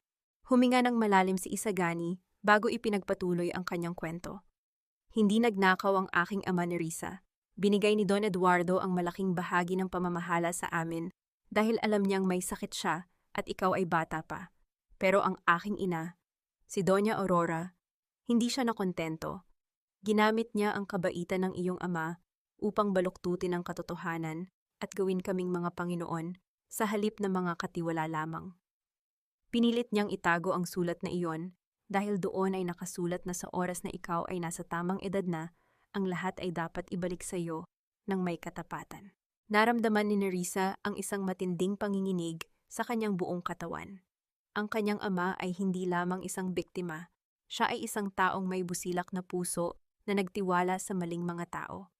Huminga ng malalim si Isagani bago ipinagpatuloy ang kanyang kwento. Hindi nagnakaw ang aking ama, Nerissa. Binigay ni Don Eduardo ang malaking bahagi ng pamamahala sa amin dahil alam niyang may sakit siya at ikaw ay bata pa. Pero ang aking ina, si Doña Aurora, hindi siya nakontento. Ginamit niya ang kabaitan ng iyong ama upang baluktutin ang katotohanan at gawin kaming mga Panginoon sa halip na mga katiwala lamang. Pinilit niyang itago ang sulat na iyon dahil doon ay nakasulat na sa oras na ikaw ay nasa tamang edad na, ang lahat ay dapat ibalik sa iyo ng may katapatan. Naramdaman ni Nerissa ang isang matinding panginginig sa kanyang buong katawan. Ang kanyang ama ay hindi lamang isang biktima, siya ay isang taong may busilak na puso na nagtiwala sa maling mga tao.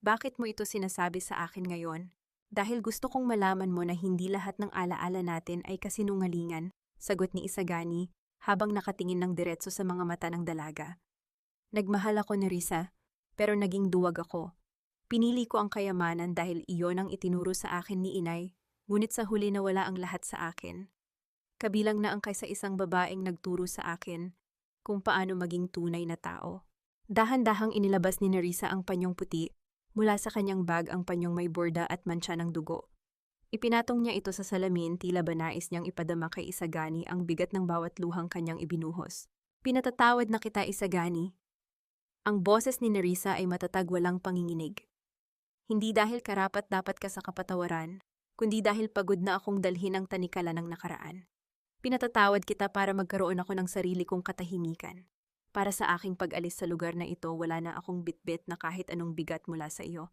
Bakit mo ito sinasabi sa akin ngayon? Dahil gusto kong malaman mo na hindi lahat ng alaala natin ay kasinungalingan, sagot ni Isagani habang nakatingin ng diretso sa mga mata ng dalaga. Nagmahal ako ni Risa, pero naging duwag ako. Pinili ko ang kayamanan dahil iyon ang itinuro sa akin ni Inay, ngunit sa huli nawala ang lahat sa akin. Kabilang na ang kaysa-isang babaeng nagturo sa akin kung paano maging tunay na tao. Dahan-dahang inilabas ni Nerissa ang panyong puti, mula sa kanyang bag ang panyong may borda at mantsa ng dugo. Ipinatong niya ito sa salamin, tila ba nais niyang ipadama kay Isagani ang bigat ng bawat luhang kanyang ibinuhos. Pinatatawad na kita, Isagani. Ang boses ni Nerissa ay matatag, walang panginginig. Hindi dahil karapat-dapat ka sa kapatawaran, kundi dahil pagod na akong dalhin ang tanikala ng nakaraan. Pinatatawad kita para magkaroon ako ng sarili kong katahimikan. Para sa aking pag-alis sa lugar na ito, wala na akong bitbit na kahit anong bigat mula sa iyo.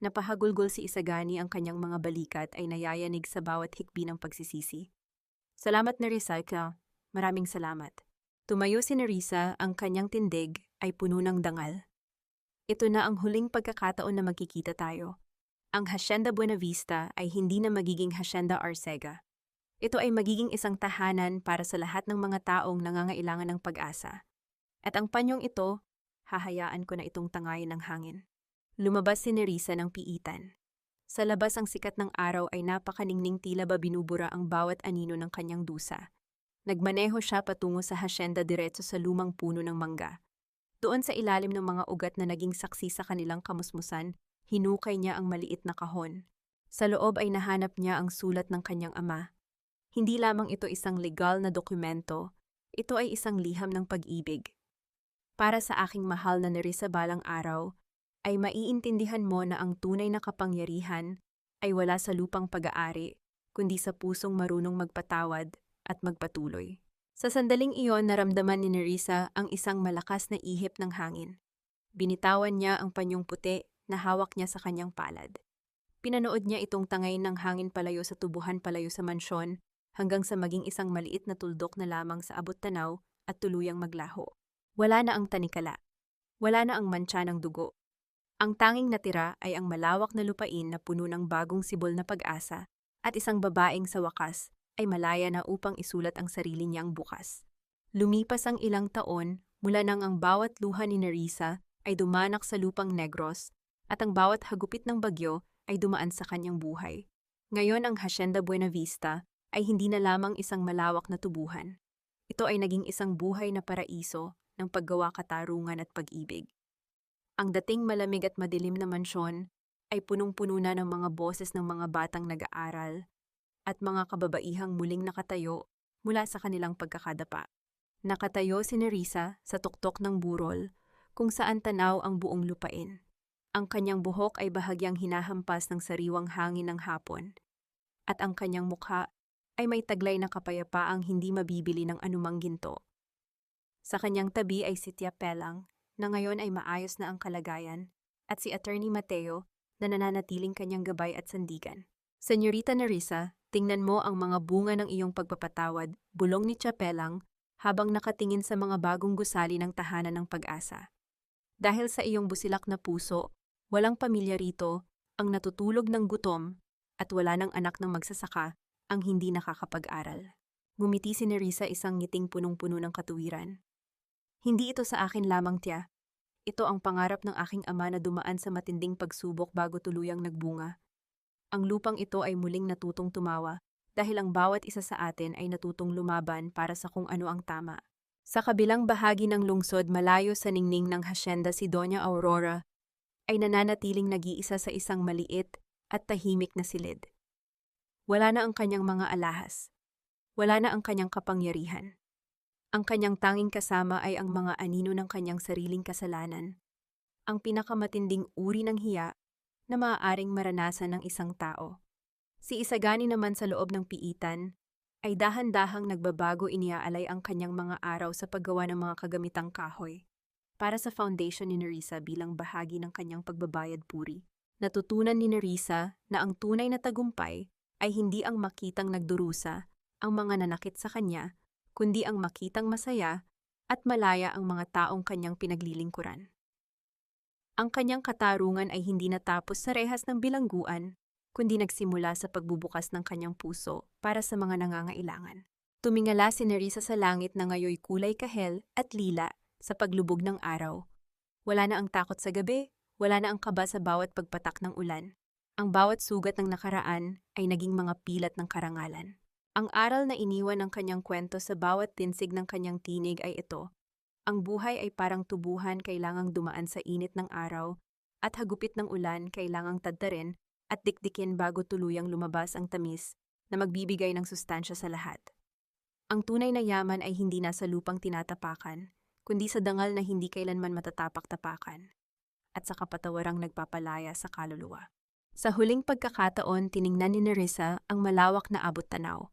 Napahagulgol si Isagani, ang kanyang mga balikat ay nayayanig sa bawat hikbi ng pagsisisi. Salamat, Nerissa, maraming salamat. Tumayo si Nerissa, ang kanyang tindig ay puno ng dangal. Ito na ang huling pagkakataon na magkikita tayo. Ang Hacienda Buenavista ay hindi na magiging Hacienda Arcega. Ito ay magiging isang tahanan para sa lahat ng mga taong nangangailangan ng pag-asa. At ang panyong ito, hahayaan ko na itong tangayin ng hangin. Lumabas si Nerissa ng piitan. Sa labas ang sikat ng araw ay napakaningning, tila ba binubura ang bawat anino ng kanyang dusa. Nagmaneho siya patungo sa hacienda diretso sa lumang puno ng mangga. Doon sa ilalim ng mga ugat na naging saksi sa kanilang kamusmusan, hinukay niya ang maliit na kahon. Sa loob ay nahanap niya ang sulat ng kanyang ama. Hindi lamang ito isang legal na dokumento, ito ay isang liham ng pag-ibig. Para sa aking mahal na Nerissa, balang araw, ay maiintindihan mo na ang tunay na kapangyarihan ay wala sa lupang pag-aari, kundi sa pusong marunong magpatawad at magpatuloy. Sa sandaling iyon, naramdaman ni Nerissa ang isang malakas na ihip ng hangin. Binitawan niya ang panyong puti na hawak niya sa kanyang palad. Pinanood niya itong tangayin ng hangin palayo sa tubuhan, palayo sa mansyon, hanggang sa maging isang maliit na tuldok na lamang sa abot tanaw at tuluyang maglaho. Wala na ang tanikala. Wala na ang mantsa ng dugo. Ang tanging natira ay ang malawak na lupain na puno ng bagong sibol na pag-asa at isang babaeng sa wakas ay malaya na upang isulat ang sarili niyang bukas. Lumipas ang ilang taon mula nang ang bawat luha ni Nerissa ay dumanak sa lupang Negros at ang bawat hagupit ng bagyo ay dumaan sa kanyang buhay. Ngayon ang Hacienda Buenavista ay hindi na lamang isang malawak na tubuhan. Ito ay naging isang buhay na paraiso ng paggawa, katarungan at pag-ibig. Ang dating malamig at madilim na mansyon ay punong-puno na ng mga boses ng mga batang nag-aaral at mga kababaihang muling nakatayo mula sa kanilang pagkakadapa. Nakatayo si Nerissa sa tuktok ng burol kung saan tanaw ang buong lupain. Ang kanyang buhok ay bahagyang hinahampas ng sariwang hangin ng hapon at ang kanyang mukha ay may taglay na kapayapaang hindi mabibili ng anumang ginto. Sa kanyang tabi ay si Tia Pelang na ngayon ay maayos na ang kalagayan at si Attorney Mateo na nananatiling kanyang gabay at sandigan. Senyorita Nerissa, tingnan mo ang mga bunga ng iyong pagpapatawad, bulong ni Tia Pelang habang nakatingin sa mga bagong gusali ng tahanan ng pag-asa. Dahil sa iyong busilak na puso, walang pamilya rito ang natutulog ng gutom at wala ng anak ng magsasaka ang hindi nakakapag-aral. Ngumiti si Nerissa, isang ngiting punong-puno ng katuwiran. Hindi ito sa akin lamang, Tia. Ito ang pangarap ng aking ama na dumaan sa matinding pagsubok bago tuluyang nagbunga. Ang lupang ito ay muling natutong tumawa dahil ang bawat isa sa atin ay natutong lumaban para sa kung ano ang tama. Sa kabilang bahagi ng lungsod, malayo sa ningning ng hacienda, si Doña Aurora ay nananatiling nag-iisa sa isang maliit at tahimik na silid. Wala na ang kanyang mga alahas. Wala na ang kanyang kapangyarihan. Ang kanyang tanging kasama ay ang mga anino ng kanyang sariling kasalanan, ang pinakamatinding uri ng hiya na maaaring maranasan ng isang tao. Si Isagani naman sa loob ng piitan ay dahan-dahang nagbabago, iniaalay ang kanyang mga araw sa paggawa ng mga kagamitang kahoy para sa foundation ni Nerissa bilang bahagi ng kanyang pagbabayad puri. Natutunan ni Nerissa na ang tunay na tagumpay ay hindi ang makitang nagdurusa ang mga nanakit sa kanya, kundi ang makitang masaya at malaya ang mga taong kanyang pinaglilingkuran. Ang kanyang katarungan ay hindi natapos sa rehas ng bilangguan, kundi nagsimula sa pagbubukas ng kanyang puso para sa mga nangangailangan. Tumingala si Nerissa sa langit na ngayoy kulay kahel at lila sa paglubog ng araw. Wala na ang takot sa gabi, wala na ang kaba sa bawat pagpatak ng ulan. Ang bawat sugat ng nakaraan ay naging mga pilat ng karangalan. Ang aral na iniwan ng kanyang kwento sa bawat tinsig ng kanyang tinig ay ito. Ang buhay ay parang tubuhan, kailangang dumaan sa init ng araw, at hagupit ng ulan, kailangang tadtarin at dikdikin bago tuluyang lumabas ang tamis na magbibigay ng sustansya sa lahat. Ang tunay na yaman ay hindi nasa lupang tinatapakan, kundi sa dangal na hindi kailanman matatapak-tapakan, at sa kapatawarang nagpapalaya sa kaluluwa. Sa huling pagkakataon, tiningnan ni Nerissa ang malawak na abot-tanaw.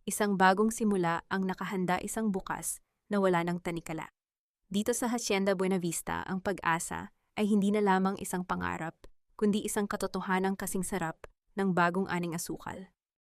Isang bagong simula ang nakahanda, isang bukas na wala ng tanikala. Dito sa Hacienda Buenavista, ang pag-asa ay hindi na lamang isang pangarap, kundi isang katotohanang kasing sarap ng bagong aning asukal.